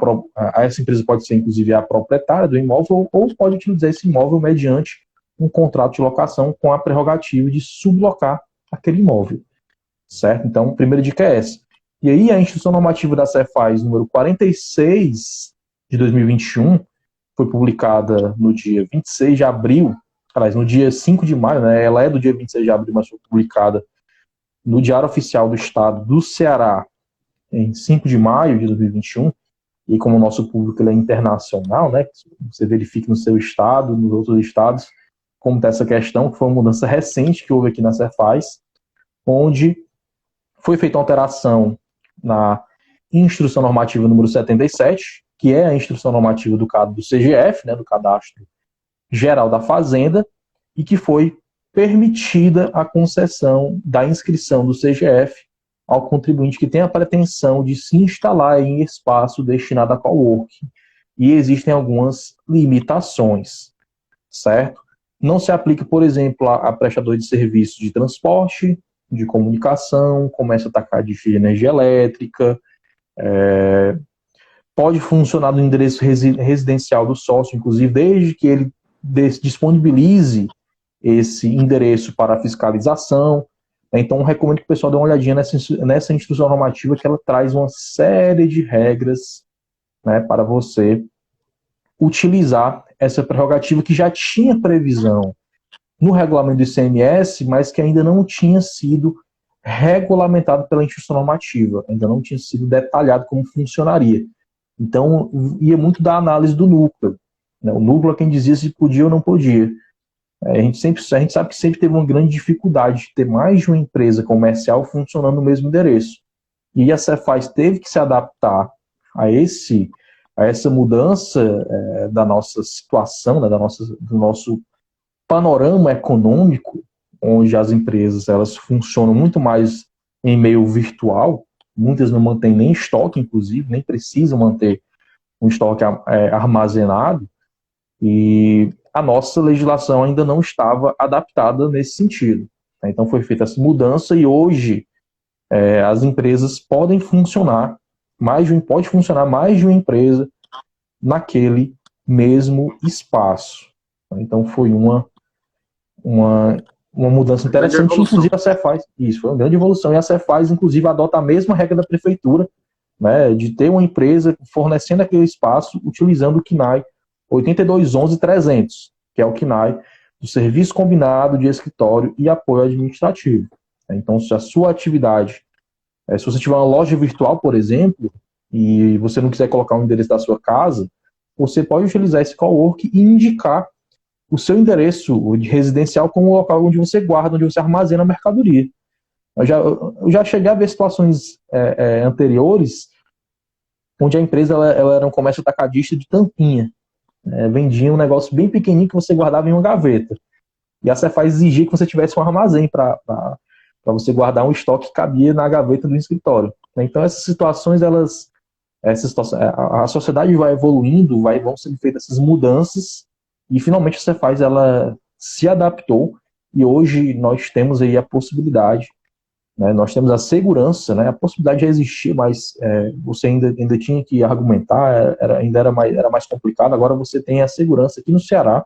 essa empresa pode ser, inclusive, a proprietária do imóvel ou pode utilizar esse imóvel mediante um contrato de locação com a prerrogativa de sublocar aquele imóvel, certo? Então, a primeira dica é essa. E aí, a Instrução Normativa da Cefaz, número 46 de 2021, foi publicada no dia 26 de abril, aliás, no dia 5 de maio, né? Ela é do dia 26 de abril, mas foi publicada no Diário Oficial do Estado do Ceará, em 5 de maio de 2021, e como o nosso público ele é internacional, né? Você verifique no seu estado, nos outros estados, como está essa questão, que foi uma mudança recente que houve aqui na Cefaz, onde foi feita uma alteração na Instrução Normativa número 77, que é a Instrução Normativa do CGF, né, do Cadastro Geral da Fazenda, e que foi permitida a concessão da inscrição do CGF ao contribuinte que tem a pretensão de se instalar em espaço destinado a coworking. E existem algumas limitações, certo? Não se aplica, por exemplo, a prestador de serviços de transporte, de comunicação, comércio atacadista de energia elétrica, pode funcionar no endereço residencial do sócio, inclusive, desde que ele disponibilize esse endereço para fiscalização. Então, recomendo que o pessoal dê uma olhadinha nessa instrução normativa, que ela traz uma série de regras, né, para você utilizar essa prerrogativa que já tinha previsão no regulamento do ICMS, mas que ainda não tinha sido regulamentado pela instrução normativa, ainda não tinha sido detalhado como funcionaria. Então, ia muito da análise do núcleo, né? O núcleo é quem dizia se podia ou não podia. A gente sabe que sempre teve uma grande dificuldade de ter mais de uma empresa comercial funcionando no mesmo endereço. E a Cefaz teve que se adaptar a essa mudança da nossa situação, né, do nosso panorama econômico, onde as empresas elas funcionam muito mais em meio virtual, muitas não mantêm nem estoque, inclusive, nem precisam manter um estoque armazenado, e a nossa legislação ainda não estava adaptada nesse sentido. Então foi feita essa mudança e hoje as empresas podem funcionar, pode funcionar mais de uma empresa naquele mesmo espaço. Então foi uma mudança interessante, inclusive a Cefaz, isso, foi uma grande evolução, e a Cefaz, inclusive, adota a mesma regra da prefeitura, né, de ter uma empresa fornecendo aquele espaço, utilizando o CNAE 82.11.300, que é o CNAE do Serviço Combinado de Escritório e Apoio Administrativo. Então, se a sua atividade, se você tiver uma loja virtual, por exemplo, e você não quiser colocar o endereço da sua casa, você pode utilizar esse coworking e indicar o seu endereço de residencial como o local onde você guarda, onde você armazena a mercadoria. Eu já cheguei a ver situações anteriores onde a empresa ela era um comércio atacadista de tampinha. Vendia um negócio bem pequenininho que você guardava em uma gaveta. E a Cefaz exigia que você tivesse um armazém para você guardar um estoque que cabia na gaveta do escritório. Então essas situações elas essa situação, a sociedade vai evoluindo, vão sendo feitas essas mudanças, e finalmente a Cefaz ela se adaptou, e hoje nós temos aí a possibilidade, né, nós temos a segurança, né, a possibilidade já existia, mas você ainda tinha que argumentar, era mais complicado. Agora você tem a segurança aqui no Ceará,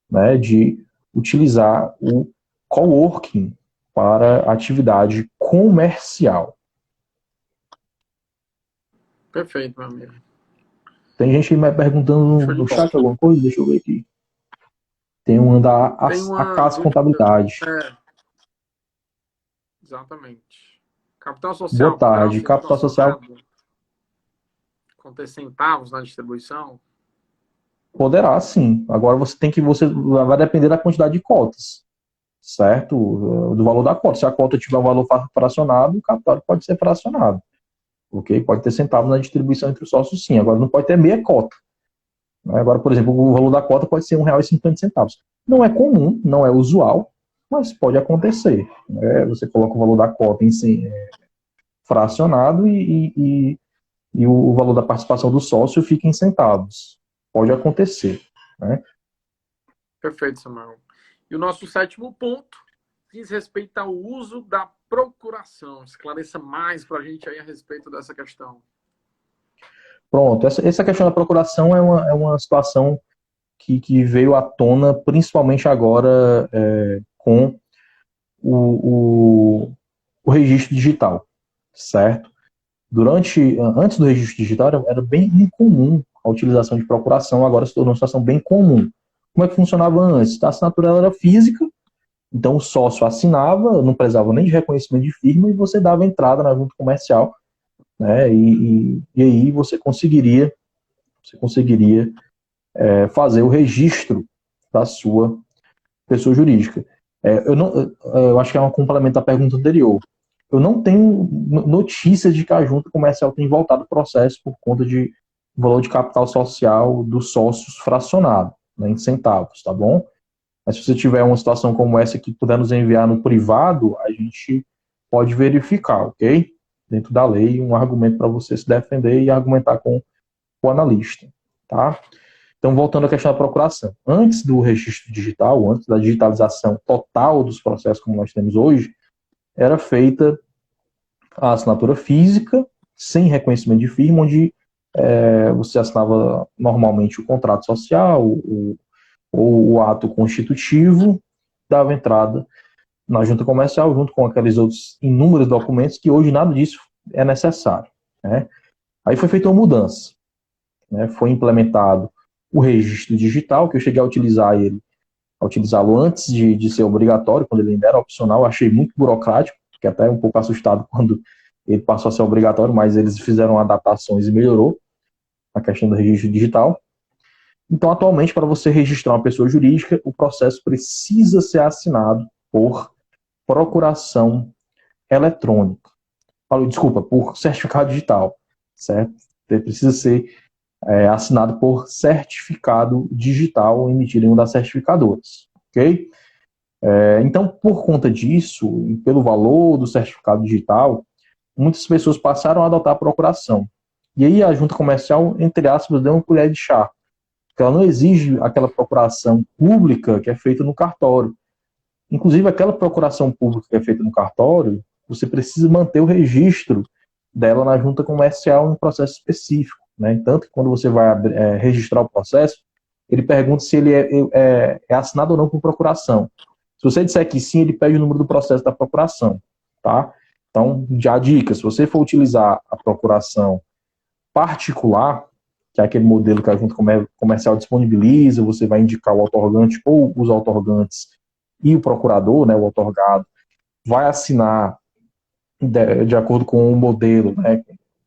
né, de utilizar o coworking para atividade comercial.
Perfeito, meu amigo.
Tem gente me perguntando no chat alguma coisa, deixa eu ver aqui. Tem uma da Acas Contabilidade.
Exatamente. Capital social.
Boa tarde. Capital social.
Conter centavos na distribuição?
Poderá, sim. Agora você vai depender da quantidade de cotas, certo? Do valor da cota. Se a cota tiver um valor fracionado, o capital pode ser fracionado. Ok? Pode ter centavos na distribuição entre os sócios, sim. Agora não pode ter meia cota. Agora, por exemplo, o valor da cota pode ser R$1,50. Não é comum, não é usual, mas pode acontecer. Você coloca o valor da cota em si, fracionado e o valor da participação do sócio fica em centavos. Pode acontecer. Né?
Perfeito, Samuel. E o nosso 7º ponto diz respeito ao uso da procuração. Esclareça mais para a gente aí a respeito dessa questão.
Pronto, essa questão da procuração é uma situação que veio à tona, principalmente agora com o registro digital, certo? Antes do registro digital era bem incomum a utilização de procuração, agora se tornou uma situação bem comum. Como é que funcionava antes? A assinatura ela era física, então o sócio assinava, não precisava nem de reconhecimento de firma, e você dava entrada na junta comercial, né? E aí você conseguiria fazer o registro da sua pessoa jurídica. Eu acho que é um complemento à pergunta anterior. Eu não tenho notícias de que a junta comercial tem voltado o processo por conta de valor de capital social dos sócios fracionado, né, em centavos, tá bom? Mas se você tiver uma situação como essa que puder nos enviar no privado, a gente pode verificar, ok? Dentro da lei, um argumento para você se defender e argumentar com o analista, tá? Então, voltando à questão da procuração. Antes do registro digital, antes da digitalização total dos processos como nós temos hoje, era feita a assinatura física, sem reconhecimento de firma, onde você assinava normalmente o contrato social ou o ato constitutivo, dava entrada na junta comercial, junto com aqueles outros inúmeros documentos, que hoje nada disso é necessário. Né? Aí foi feita uma mudança. Né? Foi implementado o registro digital, que eu cheguei a utilizá-lo antes de ser obrigatório, quando ele ainda era opcional. Eu achei muito burocrático, fiquei até um pouco assustado quando ele passou a ser obrigatório, mas eles fizeram adaptações e melhorou a questão do registro digital. Então, atualmente, para você registrar uma pessoa jurídica, o processo precisa ser assinado por procuração eletrônica. Desculpa, por certificado digital, certo? Ele precisa ser assinado por certificado digital emitido em uma das certificadoras, ok? Então, por conta disso, e pelo valor do certificado digital, muitas pessoas passaram a adotar a procuração. E aí a junta comercial, entre aspas, deu uma colher de chá, porque ela não exige aquela procuração pública que é feita no cartório. Inclusive, aquela procuração pública que é feita no cartório, você precisa manter o registro dela na junta comercial em um processo específico. Né? Tanto que quando você vai registrar o processo, ele pergunta se ele é assinado ou não por procuração. Se você disser que sim, ele pede o número do processo da procuração. Tá? Então, já a dica, se você for utilizar a procuração particular, que é aquele modelo que a junta comercial disponibiliza, você vai indicar o outorgante ou os outorgantes e o procurador, né, o outorgado, vai assinar de acordo com o modelo, né,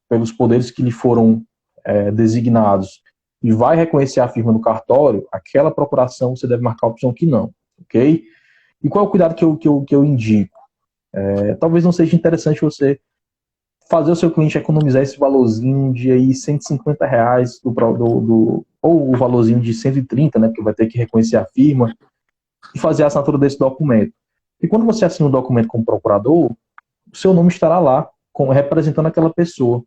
pelos poderes que lhe foram designados, e vai reconhecer a firma no cartório, aquela procuração você deve marcar a opção que não, ok? E qual é o cuidado que eu indico? Talvez não seja interessante você fazer o seu cliente economizar esse valorzinho de aí R$150 ou o valorzinho de 130, né, porque vai ter que reconhecer a firma, e fazer a assinatura desse documento. E quando você assina um documento como procurador, o seu nome estará lá, representando aquela pessoa.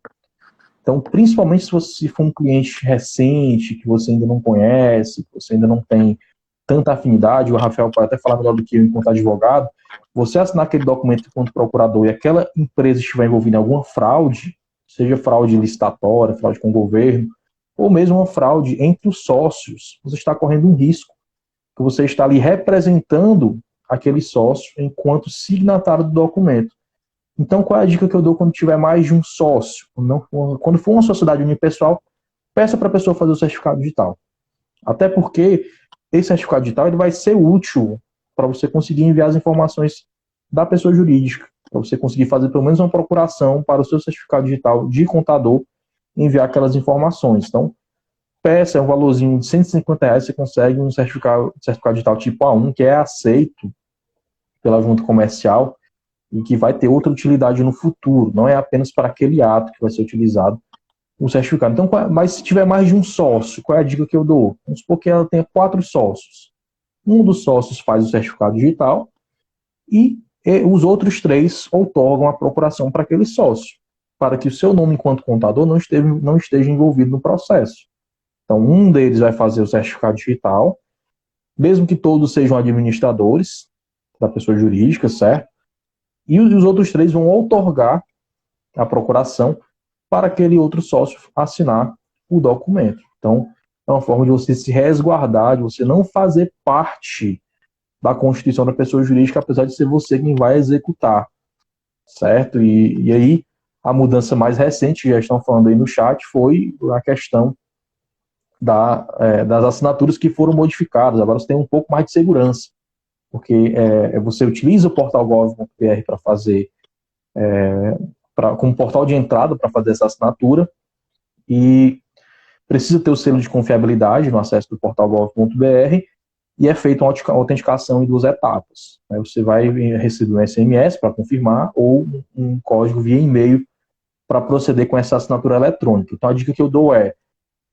Então, principalmente se for um cliente recente, que você ainda não conhece, que você ainda não tem tanta afinidade, o Rafael pode até falar melhor do que eu enquanto advogado, você assinar aquele documento enquanto procurador e aquela empresa estiver envolvida em alguma fraude, seja fraude licitatória, fraude com o governo, ou mesmo uma fraude entre os sócios, você está correndo um risco, que você está ali representando aquele sócio enquanto signatário do documento. Então, qual é a dica que eu dou quando tiver mais de um sócio? Quando for uma sociedade unipessoal, peça para a pessoa fazer o certificado digital. Até porque esse certificado digital ele vai ser útil para você conseguir enviar as informações da pessoa jurídica, para você conseguir fazer pelo menos uma procuração para o seu certificado digital de contador e enviar aquelas informações. Então, peça, é um valorzinho de R$ 150, você consegue um certificado digital tipo A1, que é aceito pela junta comercial e que vai ter outra utilidade no futuro, não é apenas para aquele ato que vai ser utilizado o certificado. Então, mas se tiver mais de um sócio, qual é a dica que eu dou? Vamos supor que ela tenha 4 sócios. Um dos sócios faz o certificado digital e os outros 3 outorgam a procuração para aquele sócio, para que o seu nome enquanto contador não esteja envolvido no processo. Então, um deles vai fazer o certificado digital, mesmo que todos sejam administradores da pessoa jurídica, certo? E os outros 3 vão outorgar a procuração para aquele outro sócio assinar o documento. Então, é uma forma de você se resguardar, de você não fazer parte da constituição da pessoa jurídica, apesar de ser você quem vai executar, certo? E aí, a mudança mais recente, que já estão falando aí no chat, foi a questão das assinaturas que foram modificadas. Agora você tem um pouco mais de segurança, porque você utiliza o portal gov.br para fazer como portal de entrada para fazer essa assinatura e precisa ter o selo de confiabilidade no acesso do portal gov.br e é feita uma autenticação em 2 etapas. Você vai receber um SMS para confirmar ou um código via e-mail para proceder com essa assinatura eletrônica. Então a dica que eu dou é,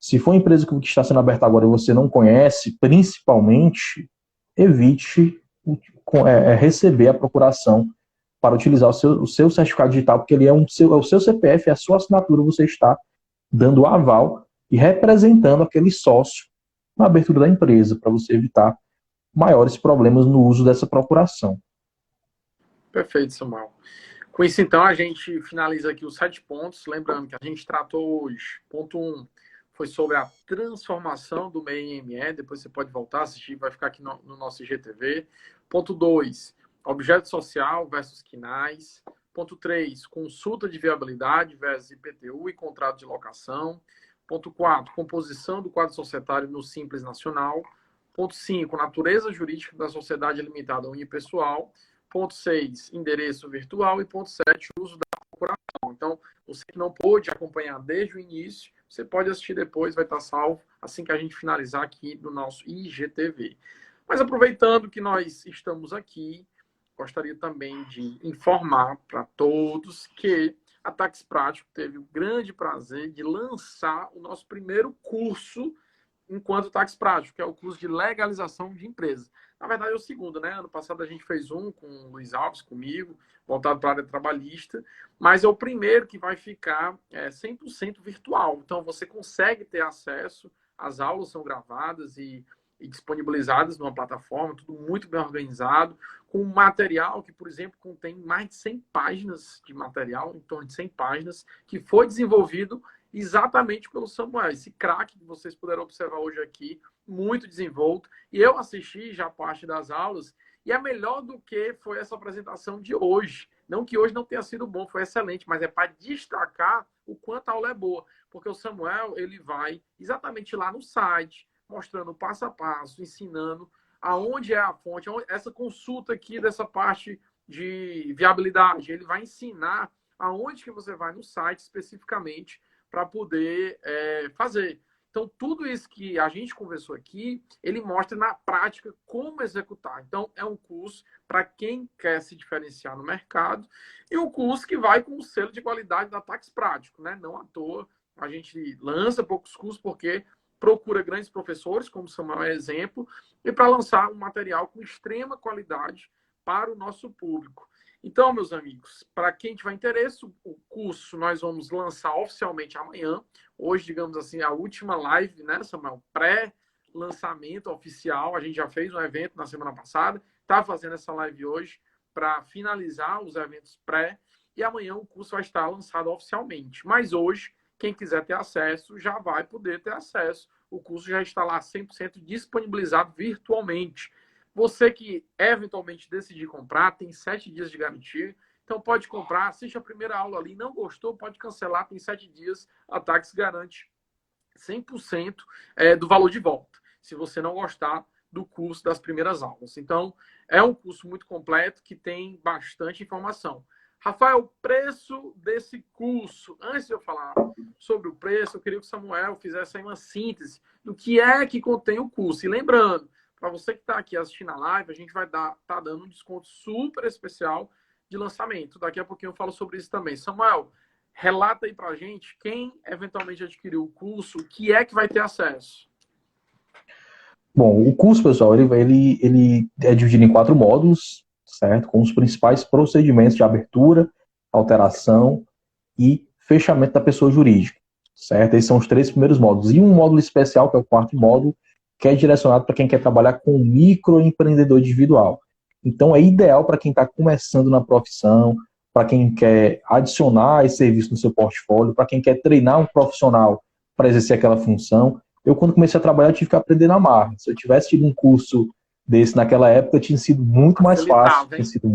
se for uma empresa que está sendo aberta agora e você não conhece, principalmente evite receber a procuração para utilizar o seu certificado digital, porque ele é o seu CPF, é a sua assinatura, você está dando o aval e representando aquele sócio na abertura da empresa, para você evitar maiores problemas no uso dessa procuração.
Perfeito, Samuel. Com isso, então, a gente finaliza aqui os 7 pontos. Lembrando que a gente tratou hoje, ponto 1, foi sobre a transformação do MEI-ME. Depois você pode voltar a assistir, vai ficar aqui no nosso IGTV. Ponto 2, objeto social versus quinais. Ponto 3, consulta de viabilidade versus IPTU e contrato de locação. Ponto 4, composição do quadro societário no Simples Nacional. Ponto 5, natureza jurídica da sociedade limitada unipessoal. Ponto 6, endereço virtual. E ponto 7, uso da procuração. Então, você que não pôde acompanhar desde o início, você pode assistir depois, vai estar salvo assim que a gente finalizar aqui no nosso IGTV. Mas aproveitando que nós estamos aqui, gostaria também de informar para todos que a Tax Prático teve o grande prazer de lançar o nosso primeiro curso enquanto Tax Prático, que é o curso de legalização de empresas. Na verdade, é o segundo, né? Ano passado a gente fez um com o Luiz Alves, comigo, voltado para a área trabalhista, mas é o primeiro que vai ficar 100% virtual. Então, você consegue ter acesso, as aulas são gravadas e disponibilizadas numa plataforma, tudo muito bem organizado, com um material que, por exemplo, contém mais de 100 páginas de material, em torno de 100 páginas, que foi desenvolvido exatamente pelo Samuel, esse craque que vocês puderam observar hoje aqui, muito desenvolto. E eu assisti já parte das aulas, e é melhor do que foi essa apresentação de hoje. Não que hoje não tenha sido bom, foi excelente, mas é para destacar o quanto a aula é boa. Porque o Samuel, ele vai exatamente lá no site, mostrando passo a passo, ensinando aonde é a fonte, essa consulta aqui dessa parte de viabilidade. Ele vai ensinar aonde que você vai no site especificamente para poder fazer. Então, tudo isso que a gente conversou aqui, ele mostra na prática como executar. Então, é um curso para quem quer se diferenciar no mercado e um curso que vai com o selo de qualidade da Tax Prático, né? Não à toa, a gente lança poucos cursos porque procura grandes professores, como o Samuel é exemplo, e para lançar um material com extrema qualidade para o nosso público. Então, meus amigos, para quem tiver interesse, o curso nós vamos lançar oficialmente amanhã. Hoje, digamos assim, a última live, né, Samuel? Pré-lançamento oficial. A gente já fez um evento na semana passada, está fazendo essa live hoje para finalizar os eventos pré. E amanhã o curso vai estar lançado oficialmente. Mas hoje, quem quiser ter acesso, já vai poder ter acesso. O curso já está lá 100% disponibilizado virtualmente. Você que eventualmente decidir comprar, tem 7 dias de garantia. Então pode comprar, assiste a primeira aula ali. Não gostou, pode cancelar, tem 7 dias. A Tax garante 100% do valor de volta, se você não gostar do curso das primeiras aulas. Então, é um curso muito completo que tem bastante informação. Rafael, preço desse curso. Antes de eu falar sobre o preço, eu queria que o Samuel fizesse aí uma síntese do que é que contém o curso. E lembrando, para você que está aqui assistindo a live, a gente vai tá dando um desconto super especial de lançamento. Daqui a pouquinho eu falo sobre isso também. Samuel, relata aí para a gente quem eventualmente adquiriu o curso, o que é que vai ter acesso.
Bom, o curso, pessoal, ele é dividido em 4 módulos, certo? Com os principais procedimentos de abertura, alteração e fechamento da pessoa jurídica, certo? Esses são os 3 primeiros módulos. E um módulo especial, que é o 4º módulo, que é direcionado para quem quer trabalhar com microempreendedor individual. Então, é ideal para quem está começando na profissão, para quem quer adicionar esse serviço no seu portfólio, para quem quer treinar um profissional para exercer aquela função. Eu, quando comecei a trabalhar, eu tive que aprender na marra. Se eu tivesse tido um curso desse naquela época, tinha sido muito mais fácil, tinha sido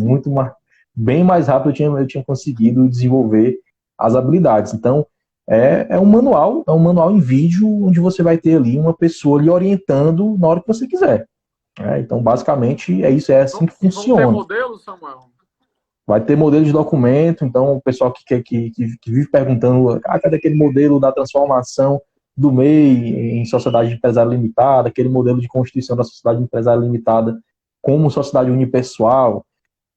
bem mais rápido, eu tinha conseguido desenvolver as habilidades. Então, é um manual em vídeo, onde você vai ter ali uma pessoa lhe orientando na hora que você quiser. Então, basicamente, é isso, é assim que funciona.
Vão ter modelo, Samuel?
Vai ter modelo de documento, então o pessoal que vive perguntando, cadê aquele modelo da transformação do MEI em sociedade empresária limitada, aquele modelo de constituição da sociedade empresária limitada como sociedade unipessoal,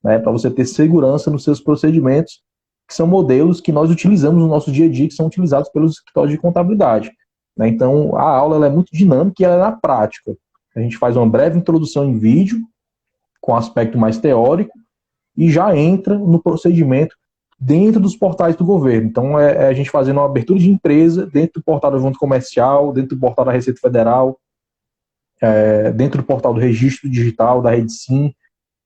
né, para você ter segurança nos seus procedimentos, que são modelos que nós utilizamos no nosso dia a dia, que são utilizados pelos escritórios de contabilidade. Né? Então, a aula ela é muito dinâmica e ela é na prática. A gente faz uma breve introdução em vídeo, com aspecto mais teórico, e já entra no procedimento dentro dos portais do governo. Então, a gente fazendo uma abertura de empresa dentro do portal do Junto Comercial, dentro do portal da Receita Federal, dentro do portal do Registro Digital, da Rede Sim.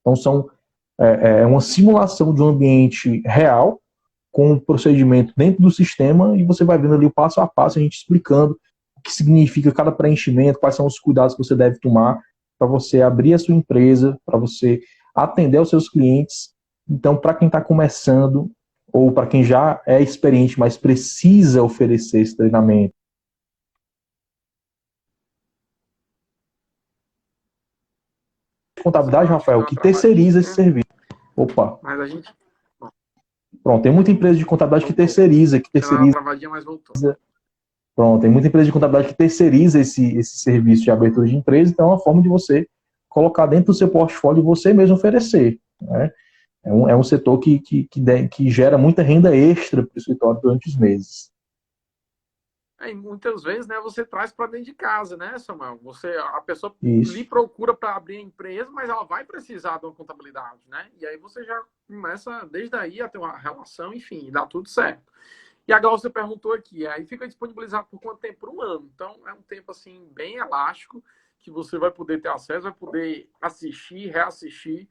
Então, é uma simulação de um ambiente real, com o procedimento dentro do sistema, e você vai vendo ali o passo a passo, a gente explicando o que significa cada preenchimento, quais são os cuidados que você deve tomar para você abrir a sua empresa, para você atender aos seus clientes. Então, para quem está começando, ou para quem já é experiente, mas precisa oferecer esse treinamento, contabilidade, Rafael, que terceiriza esse serviço. Opa.
Mas a gente...
Pronto, tem muita empresa de contabilidade que terceiriza.
Mas voltou.
Pronto, tem muita empresa de contabilidade que terceiriza esse serviço de abertura de empresa, então é uma forma de você colocar dentro do seu portfólio e você mesmo oferecer. Né? É um setor que gera muita renda extra para o escritório durante os meses.
E muitas vezes, né, você traz para dentro de casa, né, Samuel? A pessoa lhe procura para abrir a empresa, mas ela vai precisar de uma contabilidade, né? E aí você já começa, desde aí, a ter uma relação, enfim, dá tudo certo. E agora você perguntou aqui, aí fica disponibilizado por quanto tempo? Por um ano. Então, é um tempo, assim, bem elástico, que você vai poder ter acesso, vai poder assistir, reassistir.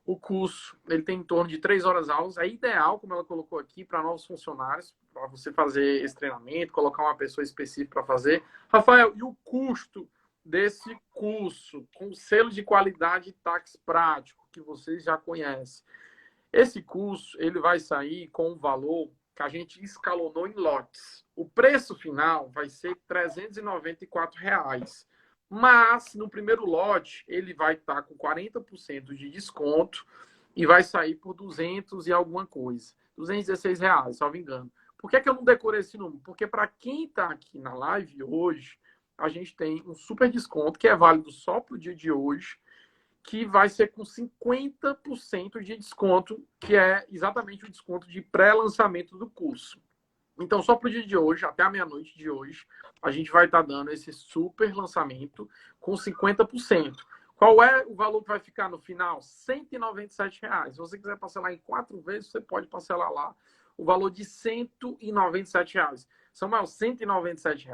O curso, ele tem em torno de 3 horas aulas. É ideal, como ela colocou aqui, para novos funcionários, para você fazer esse treinamento, colocar uma pessoa específica para fazer. Rafael, e o custo desse curso, com selo de qualidade Tax Prático, que vocês já conhecem? Esse curso, ele vai sair com um valor que a gente escalonou em lotes. O preço final vai ser R$ 394. Mas, no primeiro lote, ele vai estar com 40% de desconto e vai sair por 200 e alguma coisa. R$ 216, salvo engano. Por que eu não decorei esse número? Porque para quem está aqui na live hoje, a gente tem um super desconto que é válido só para o dia de hoje, que vai ser com 50% de desconto, que é exatamente o desconto de pré-lançamento do curso. Então, só para o dia de hoje, até a meia-noite de hoje, a gente vai estar dando esse super lançamento com 50%. Qual é o valor que vai ficar no final? R$ 197. Se você quiser parcelar em 4 vezes, você pode parcelar lá o valor de R$ 197. Samuel, R$ 197,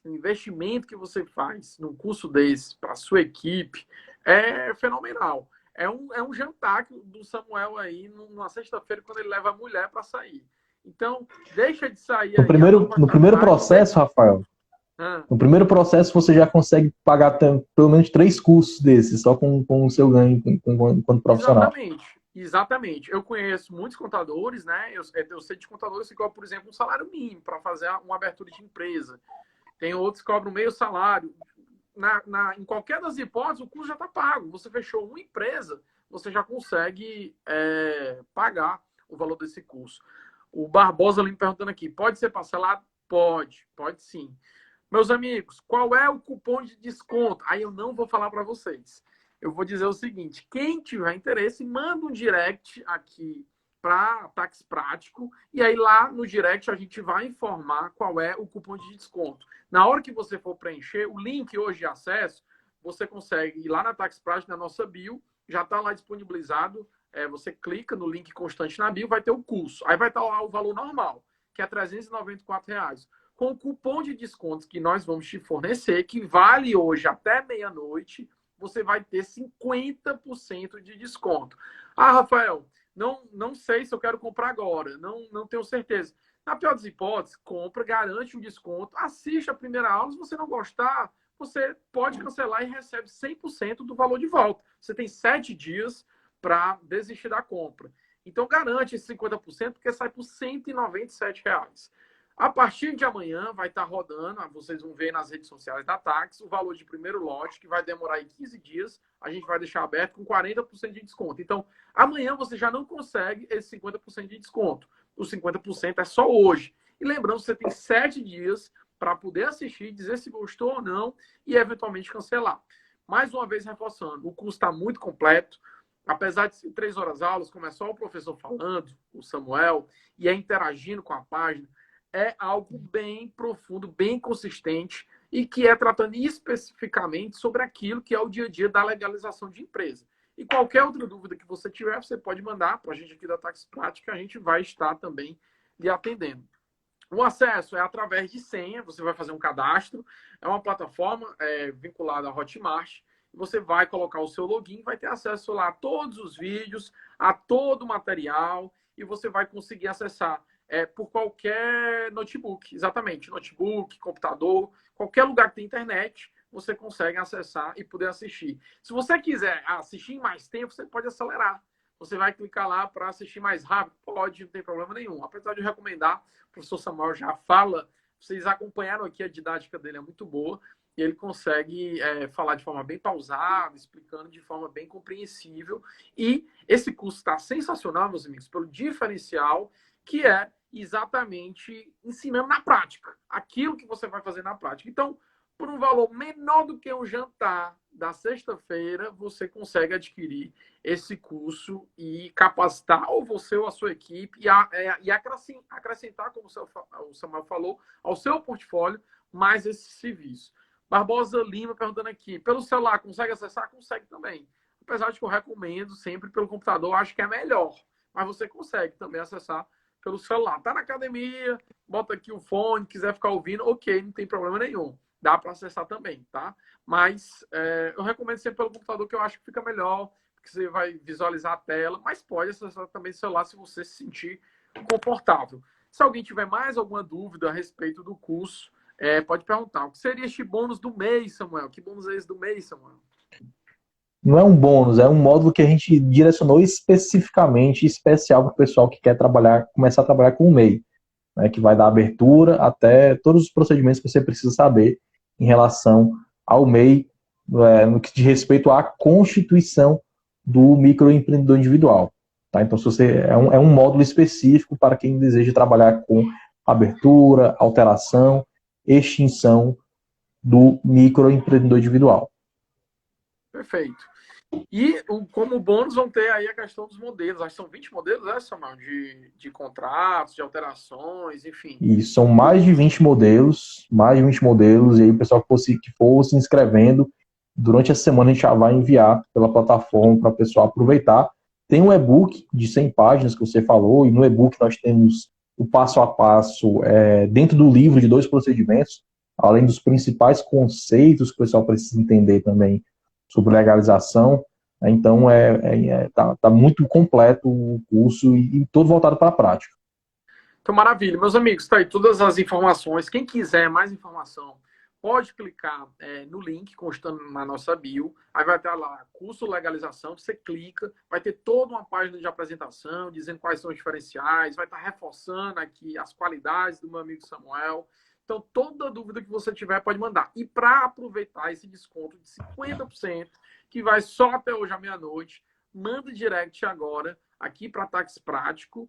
o investimento que você faz num curso desse para a sua equipe é fenomenal. É um jantar do Samuel aí numa sexta-feira, quando ele leva a mulher para sair. Então, deixa de sair
No
aí.
primeiro processo, Rafael, no primeiro processo você já consegue pagar pelo menos 3 cursos desses, só com o seu ganho enquanto profissional.
Exatamente. Eu conheço muitos contadores, né? Eu sei de contadores que cobram, por exemplo, um salário mínimo para fazer uma abertura de empresa. Tem outros que cobram meio salário. Em qualquer das hipóteses, o custo já está pago. Você fechou uma empresa, você já consegue pagar o valor desse curso. O Barbosa ali me perguntando aqui, pode ser parcelado? Pode sim. Meus amigos, qual é o cupom de desconto? Aí eu não vou falar para vocês. Eu vou dizer o seguinte, quem tiver interesse, manda um direct aqui para Táxi Prático, e aí lá no direct a gente vai informar qual é o cupom de desconto. Na hora que você for preencher, o link hoje de acesso, você consegue ir lá na Táxi Prático, na nossa bio, já está lá disponibilizado, você clica no link constante na bio, vai ter o curso. Aí vai estar lá o valor normal, que é R$ 394. Com o cupom de descontos que nós vamos te fornecer, que vale hoje até meia-noite, você vai ter 50% de desconto. Ah, Rafael, não sei se eu quero comprar agora, não tenho certeza. Na pior das hipóteses, compra, garante um desconto, assiste a primeira aula, se você não gostar, você pode cancelar e recebe 100% do valor de volta. Você tem 7 dias para desistir da compra. Então, garante esse 50%, porque sai por R$ 197. A partir de amanhã vai estar rodando, vocês vão ver nas redes sociais da Táxi, o valor de primeiro lote, que vai demorar aí 15 dias, a gente vai deixar aberto com 40% de desconto. Então, amanhã você já não consegue esse 50% de desconto. O 50% é só hoje. E lembrando, você tem 7 dias para poder assistir, dizer se gostou ou não e eventualmente cancelar. Mais uma vez reforçando, o curso está muito completo. Apesar de ser 3 horas aulas, como é só o professor falando, o Samuel, e interagindo com a página, é algo bem profundo, bem consistente e que é tratando especificamente sobre aquilo que é o dia a dia da legalização de empresa. E qualquer outra dúvida que você tiver, você pode mandar para a gente aqui da Táxi Prática, a gente vai estar também lhe atendendo. O acesso é através de senha, você vai fazer um cadastro, é uma plataforma vinculada à Hotmart, você vai colocar o seu login, vai ter acesso lá a todos os vídeos, a todo o material, e você vai conseguir acessar por qualquer notebook, exatamente, notebook, computador, qualquer lugar que tem internet, você consegue acessar e poder assistir. Se você quiser assistir em mais tempo, você pode acelerar. Você vai clicar lá para assistir mais rápido, pode, não tem problema nenhum. Apesar de eu recomendar, o professor Samuel já fala, vocês acompanharam aqui, a didática dele é muito boa, e ele consegue falar de forma bem pausada, explicando de forma bem compreensível. E esse curso está sensacional, meus amigos, pelo diferencial que é exatamente ensinando na prática, aquilo que você vai fazer na prática. Então, por um valor menor do que um jantar da sexta-feira, você consegue adquirir esse curso e capacitar ou você ou a sua equipe e acrescentar, como o Samuel falou, ao seu portfólio mais esse serviço. Barbosa Lima perguntando aqui, pelo celular consegue acessar? Consegue também. Apesar de que eu recomendo sempre pelo computador, acho que é melhor. Mas você consegue também acessar pelo celular. Tá na academia, bota aqui o fone, quiser ficar ouvindo, ok, não tem problema nenhum. Dá para acessar também, tá? Mas eu recomendo sempre pelo computador, que eu acho que fica melhor, porque você vai visualizar a tela, mas pode acessar também o celular se você se sentir confortável. Se alguém tiver mais alguma dúvida a respeito do curso, pode perguntar. O que seria este bônus do mês, Samuel? Que bônus é esse do mês, Samuel?
Não é um bônus, é um módulo que a gente direcionou especificamente, especial para o pessoal que quer começar a trabalhar com o MEI, né, que vai dar abertura até todos os procedimentos que você precisa saber em relação ao MEI, no que diz respeito à constituição do microempreendedor individual. Tá? Então, se você, é um módulo específico para quem deseja trabalhar com abertura, alteração, extinção do microempreendedor individual.
Perfeito. E como bônus vão ter aí a questão dos modelos. Acho que são 20 modelos, Samuel? De contratos, de alterações, enfim.
E são mais de 20 modelos, e aí o pessoal que for se inscrevendo durante a semana a gente já vai enviar pela plataforma para o pessoal aproveitar. Tem um e-book de 100 páginas que você falou, e no e-book nós temos o passo a passo dentro do livro de 2 procedimentos, além dos principais conceitos que o pessoal precisa entender também sobre legalização. Então, tá muito completo o curso e todo voltado para a prática.
Então, maravilha. Meus amigos, está aí todas as informações. Quem quiser mais informação, pode clicar no link constando na nossa bio. Aí vai estar lá, curso legalização. Você clica, vai ter toda uma página de apresentação, dizendo quais são os diferenciais, vai estar reforçando aqui as qualidades do meu amigo Samuel. Então, toda dúvida que você tiver, pode mandar. E para aproveitar esse desconto de 50%, que vai só até hoje à meia-noite, manda direct agora aqui para Táxi Prático,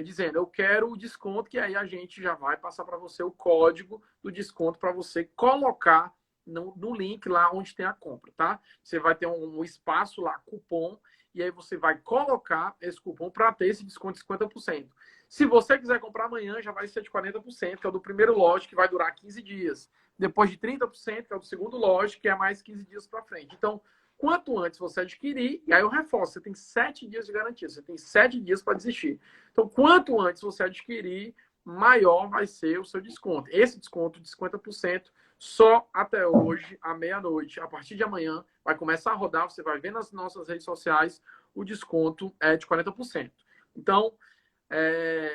dizendo, eu quero o desconto, que aí a gente já vai passar para você o código do desconto para você colocar no link lá onde tem a compra, tá? Você vai ter um espaço lá, cupom, e aí você vai colocar esse cupom para ter esse desconto de 50%. Se você quiser comprar amanhã, já vai ser de 40%, que é o do primeiro lote, que vai durar 15 dias. Depois de 30%, que é o do segundo lote, que é mais 15 dias para frente. Então, quanto antes você adquirir, e aí eu reforço, você tem 7 dias de garantia, você tem 7 dias para desistir. Então, quanto antes você adquirir, maior vai ser o seu desconto. Esse desconto de 50% só até hoje, à meia-noite. A partir de amanhã, vai começar a rodar, você vai ver nas nossas redes sociais, o desconto é de 40%. Então,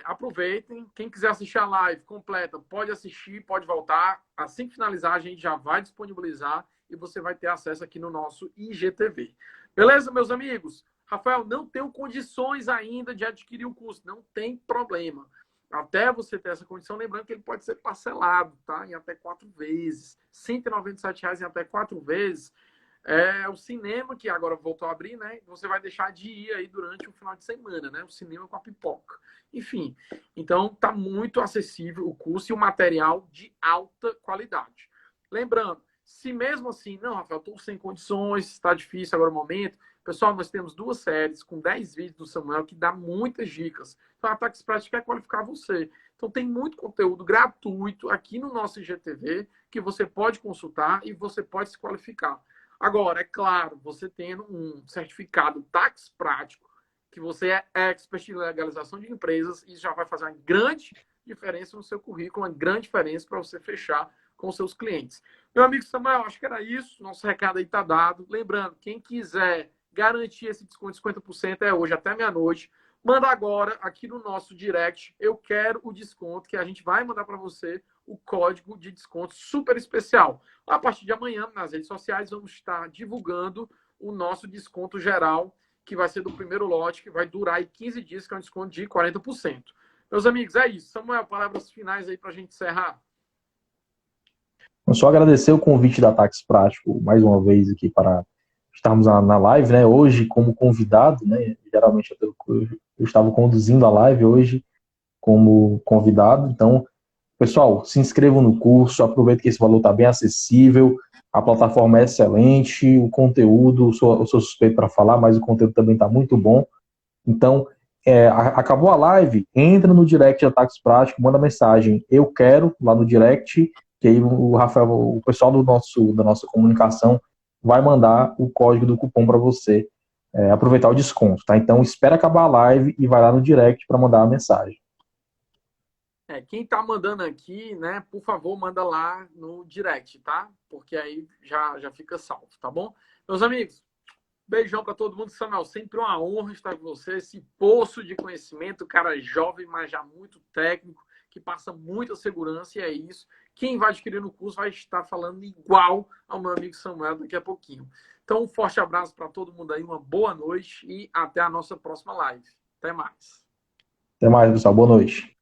aproveitem. Quem quiser assistir a live completa, pode assistir, pode voltar. Assim que finalizar, a gente já vai disponibilizar e você vai ter acesso aqui no nosso IGTV. Beleza, meus amigos? Rafael, não tenho condições ainda de adquirir o curso. Não tem problema. Até você ter essa condição, lembrando que ele pode ser parcelado, tá? Em até 4 vezes. R$ 197 em até 4 vezes. O cinema, que agora voltou a abrir, né? Você vai deixar de ir aí durante o final de semana, né? O cinema com a pipoca. Enfim, então tá muito acessível o curso e o material de alta qualidade. Lembrando, se mesmo assim, não, Rafael, estou sem condições, está difícil agora o momento. Pessoal, nós temos 2 séries com 10 vídeos do Samuel que dá muitas dicas. Então, a Táxi Prático quer qualificar você. Então, tem muito conteúdo gratuito aqui no nosso IGTV que você pode consultar e você pode se qualificar. Agora, é claro, você tendo um certificado Táxi Prático, que você é expert em legalização de empresas, isso já vai fazer uma grande diferença no seu currículo, uma grande diferença para você fechar com seus clientes. Meu amigo Samuel, acho que era isso. Nosso recado aí está dado. Lembrando, quem quiser garantir esse desconto de 50% é hoje até meia-noite. Manda agora aqui no nosso direct. Eu quero o desconto, que a gente vai mandar para você o código de desconto super especial. A partir de amanhã, nas redes sociais, vamos estar divulgando o nosso desconto geral, que vai ser do primeiro lote, que vai durar aí 15 dias, que é um desconto de 40%. Meus amigos, é isso. Samuel, palavras finais aí para a gente encerrar.
Eu só agradecer o convite da Táxi Prático, mais uma vez, aqui para estarmos na live, né? Hoje, como convidado, né? Geralmente eu estava conduzindo a live hoje como convidado. Então, pessoal, se inscrevam no curso, aproveite que esse valor está bem acessível, a plataforma é excelente, o conteúdo, eu sou suspeito para falar, mas o conteúdo também está muito bom. Então, acabou a live, entra no direct da Táxi Prático, manda mensagem, eu quero, lá no direct, que aí o Rafael, o pessoal da nossa comunicação vai mandar o código do cupom para você aproveitar o desconto, tá? Então, espera acabar a live e vai lá no direct para mandar a mensagem.
Quem tá mandando aqui, né, por favor, manda lá no direct, tá? Porque aí já fica salvo, tá bom? Meus amigos, beijão para todo mundo. Samuel, sempre uma honra estar com você. Esse poço de conhecimento, cara jovem, mas já muito técnico, que passa muita segurança, e é isso. Quem vai adquirir no curso vai estar falando igual ao meu amigo Samuel daqui a pouquinho. Então, um forte abraço para todo mundo aí, uma boa noite e até a nossa próxima live. Até mais.
Até mais, pessoal. Boa noite.